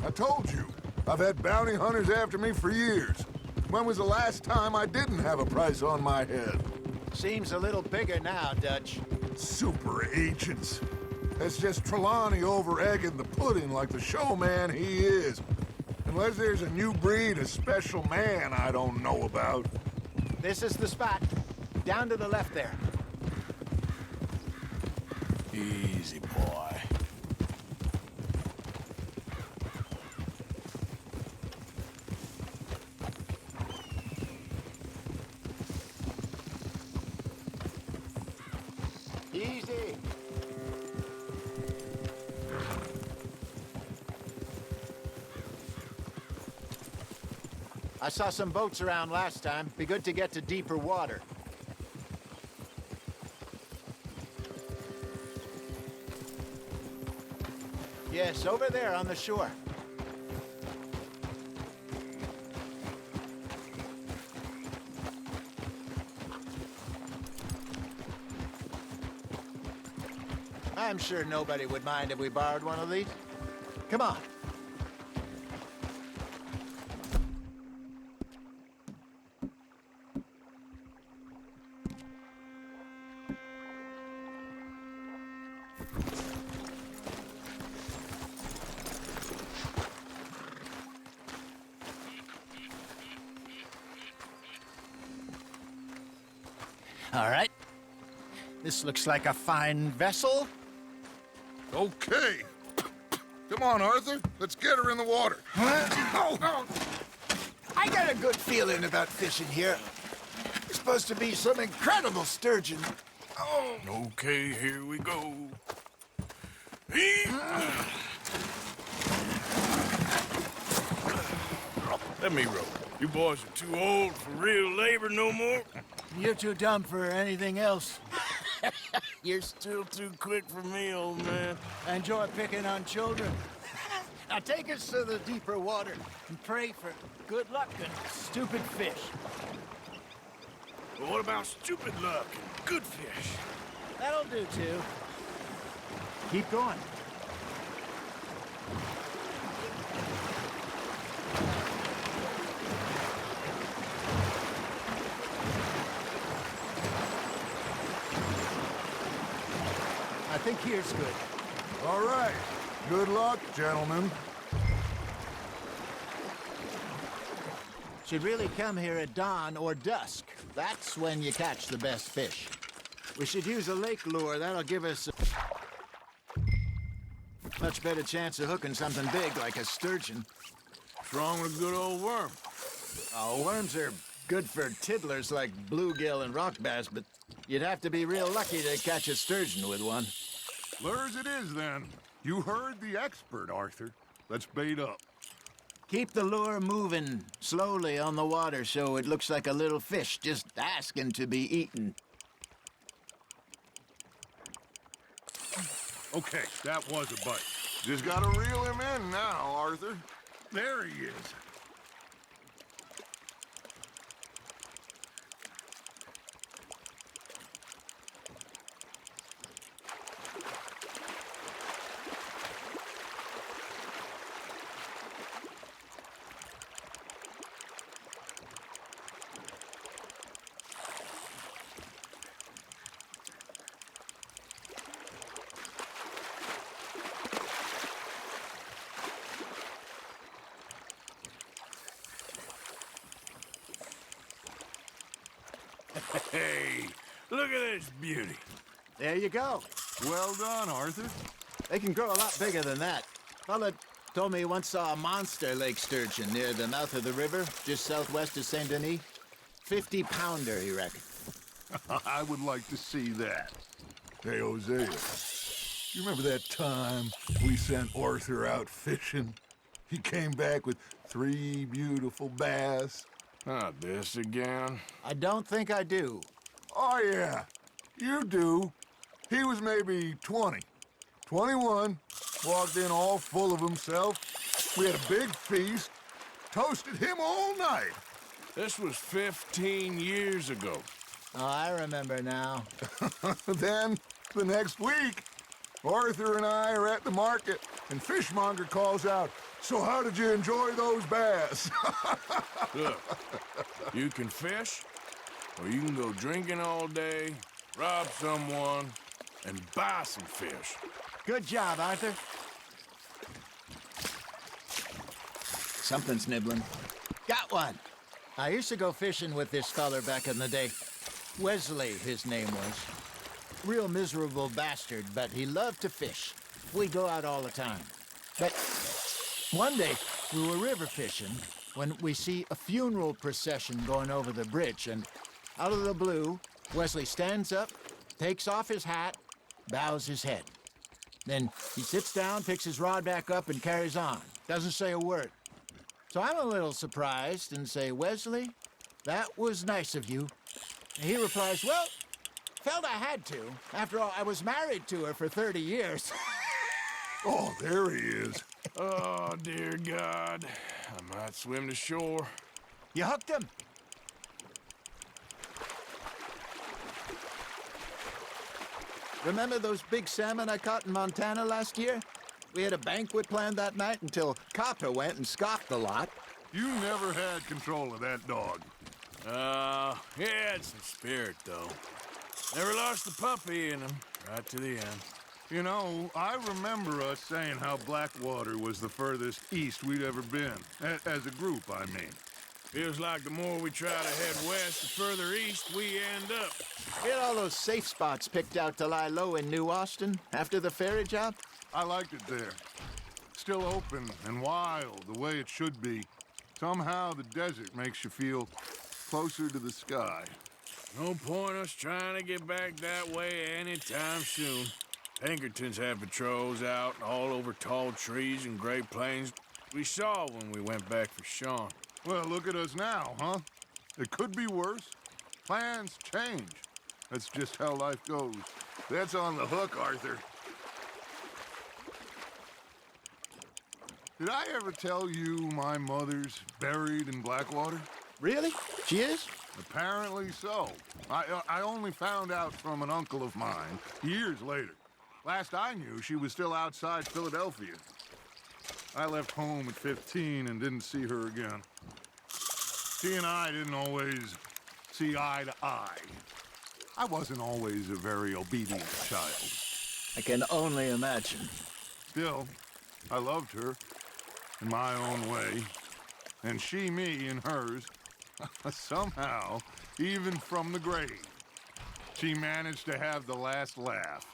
I told you, I've had bounty hunters after me for years. When was the last time I didn't have a price on my head? Seems a little bigger now, Dutch. Super agents. That's just Trelawney over-egging the pudding like the showman he is. Unless there's a new breed of special man I don't know about. This is the spot. Down to the left there. Easy, boy. Easy. I saw some boats around last time. Be good to get to deeper water. Yes, over there on the shore. I'm sure nobody would mind if we borrowed one of these. Come on. All right. This looks like a fine vessel. Okay. Come on, Arthur. Let's get her in the water. I got a good feeling about fishing here. There's supposed to be some incredible sturgeon. Oh. Okay, here we go. Let me row. You boys are too old for real labor no more. You're too dumb for anything else. You're still too quick for me, old man. Enjoy picking on children. Now take us to the deeper water and pray for good luck and stupid fish. But what about stupid luck and good fish? That'll do, too. Keep going. I think here's good. All right. Good luck, gentlemen. Should really come here at dawn or dusk. That's when you catch the best fish. We should use a lake lure. That'll give us a much better chance of hooking something big like a sturgeon. What's wrong with a good old worm? Oh, worms are good for tiddlers like bluegill and rock bass, but you'd have to be real lucky to catch a sturgeon with one. Lures it is, then. You heard the expert, Arthur. Let's bait up. Keep the lure moving slowly on the water so it looks like a little fish just asking to be eaten. Okay, that was a bite. Just gotta reel him in now, Arthur. There he is. Hey, look at this beauty. There you go. Well done, Arthur. They can grow a lot bigger than that. Fella told me he once saw a monster lake sturgeon near the mouth of the river, just southwest of Saint Denis. 50-pounder, he reckoned. I would like to see that. Hey, Hosea, you remember that time we sent Arthur out fishing? He came back with 3 beautiful bass. Not this again. I don't think I do. Oh, yeah. You do. He was maybe 20. 21. Walked in all full of himself. We had a big feast. Toasted him all night. This was 15 years ago. Oh, I remember now. Then The next week, Arthur and I are at the market, and Fishmonger calls out, "So how did you enjoy those bass?" Look, you can fish, or you can go drinking all day, rob someone, and buy some fish. Good job, Arthur. Something's nibbling. Got one. I used to go fishing with this feller back in the day. Wesley, his name was. Real miserable bastard, but he loved to fish. We'd go out all the time. But one day, we were river fishing when we see a funeral procession going over the bridge, and out of the blue, Wesley stands up, takes off his hat, bows his head. Then he sits down, picks his rod back up, and carries on. Doesn't say a word. So I'm a little surprised and say, "Wesley, that was nice of you." And he replies, "Well, felt I had to. After all, I was married to her for 30 years. Oh, there he is. Oh, dear God. I might swim to shore. You hooked him? Remember those big salmon I caught in Montana last year? We had a banquet planned that night until Copper went and scoffed the lot. You never had control of that dog. He had some spirit, though. Never lost the puppy in him, right to the end. You know, I remember us saying how Blackwater was the furthest east we'd ever been. As a group, I mean. Feels like the more we try to head west, the further east we end up. We had all those safe spots picked out to lie low in New Austin after the ferry job. I liked it there. Still open and wild, the way it should be. Somehow the desert makes you feel closer to the sky. No point us trying to get back that way anytime soon. Pinkertons have patrols out all over tall trees and Great Plains. We saw when we went back for Sean. Well, look at us now, huh? It could be worse. Plans change. That's just how life goes. That's on the hook, Arthur. Did I ever tell you my mother's buried in Blackwater? Really? She is? Apparently so. I only found out from an uncle of mine years later. Last I knew, she was still outside Philadelphia. I left home at 15 and didn't see her again. She and I didn't always see eye to eye. I wasn't always a very obedient child. I can only imagine. Still, I loved her in my own way, and she me in hers. Somehow, even from the grave, she managed to have the last laugh.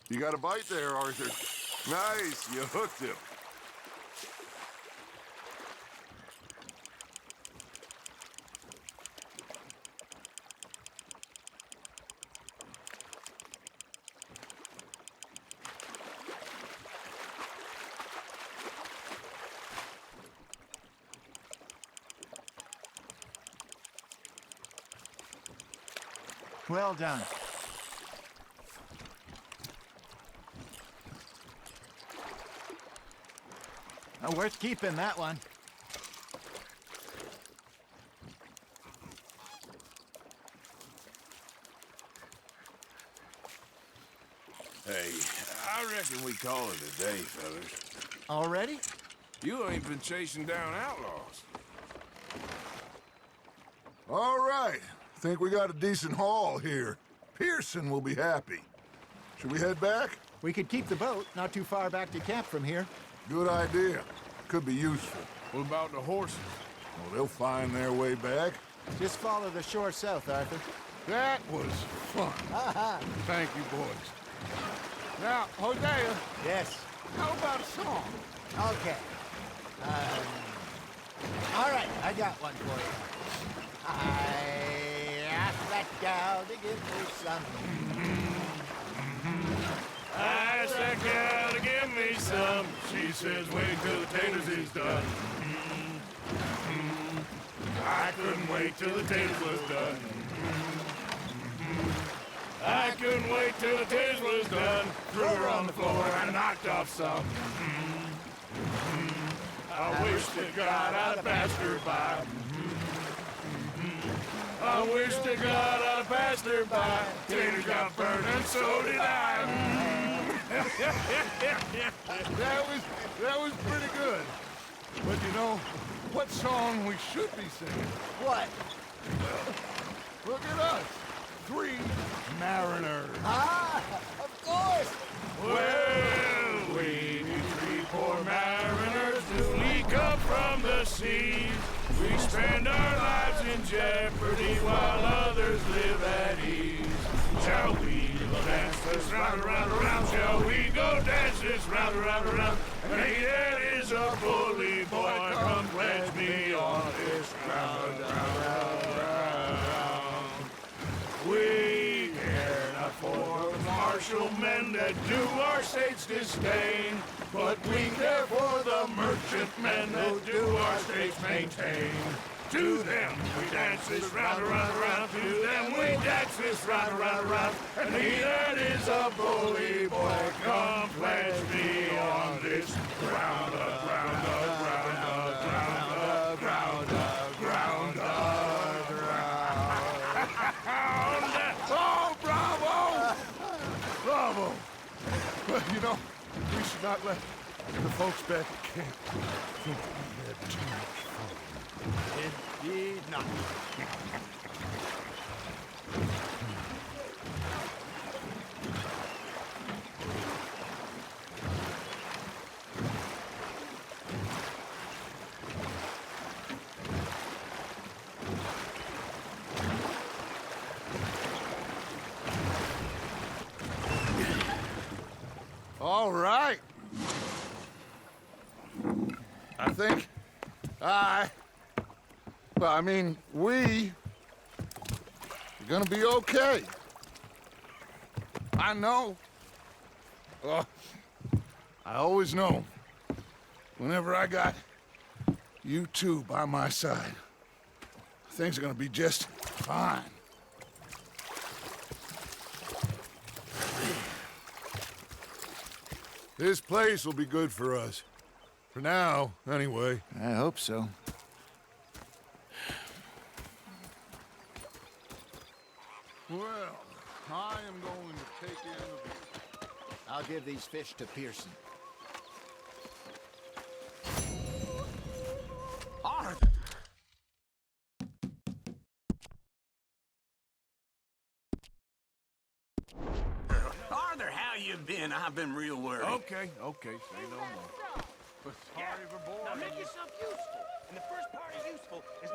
You got a bite there, Arthur. Nice, you hooked him. Well done. Worth keeping, that one. Hey, I reckon we call it a day, fellas. Already? You ain't been chasing down outlaws. All right. Think we got a decent haul here. Pearson will be happy. Should we head back? We could keep the boat not too far back to camp from here. Good idea. Could be useful. What about the horses? Well, they'll find their way back. Just follow the shore south, Arthur. That was fun. Thank you, boys. Now, Hosea. Yes? How about a song? Okay. All right, I got one for you. I asked that gal to give me some. I asked that gal to give me some. She says, wait till the taters is done. I couldn't wait till the taters was done. I couldn't wait till the taters was done. Threw her on the floor and knocked off some. I wish to God I'd passed her by. I wish to God I'd passed her by. Taters got burned and so did I. That was pretty good. But you know, what song we should be singing? What? Look at us. 3 mariners. Ah, of course. Well, we be 3 poor mariners newly come from the seas. We spend our lives in jeopardy while others live at ease. Shall we go dance this round, around, around? Shall we go dance this round, around, around? And he that is a bully boy, come pledge me on this ground, round, round, round. We care not for the martial men that do our state's disdain, but we care for the merchant men that do our state's maintain. To them we dance this round, around, around. To them we dance this round, around, around. And he that is a bully boy, come pledge me on this ground, ground, ground, ground, ground, ground, ground. Oh, bravo! Bravo! But you know, we should not let the folks back at camp think we had too much fun. Indeed not. All right. I think we're gonna be okay. I know. I always know. Whenever I got you two by my side, things are gonna be just fine. This place will be good for us. For now, anyway. I hope so. Well, I am going to take in a view. I'll give these fish to Pearson. Arthur, how you been? I've been real worried. Okay, say no more. Sorry for boring. Now make yourself useful. And the first part of useful is...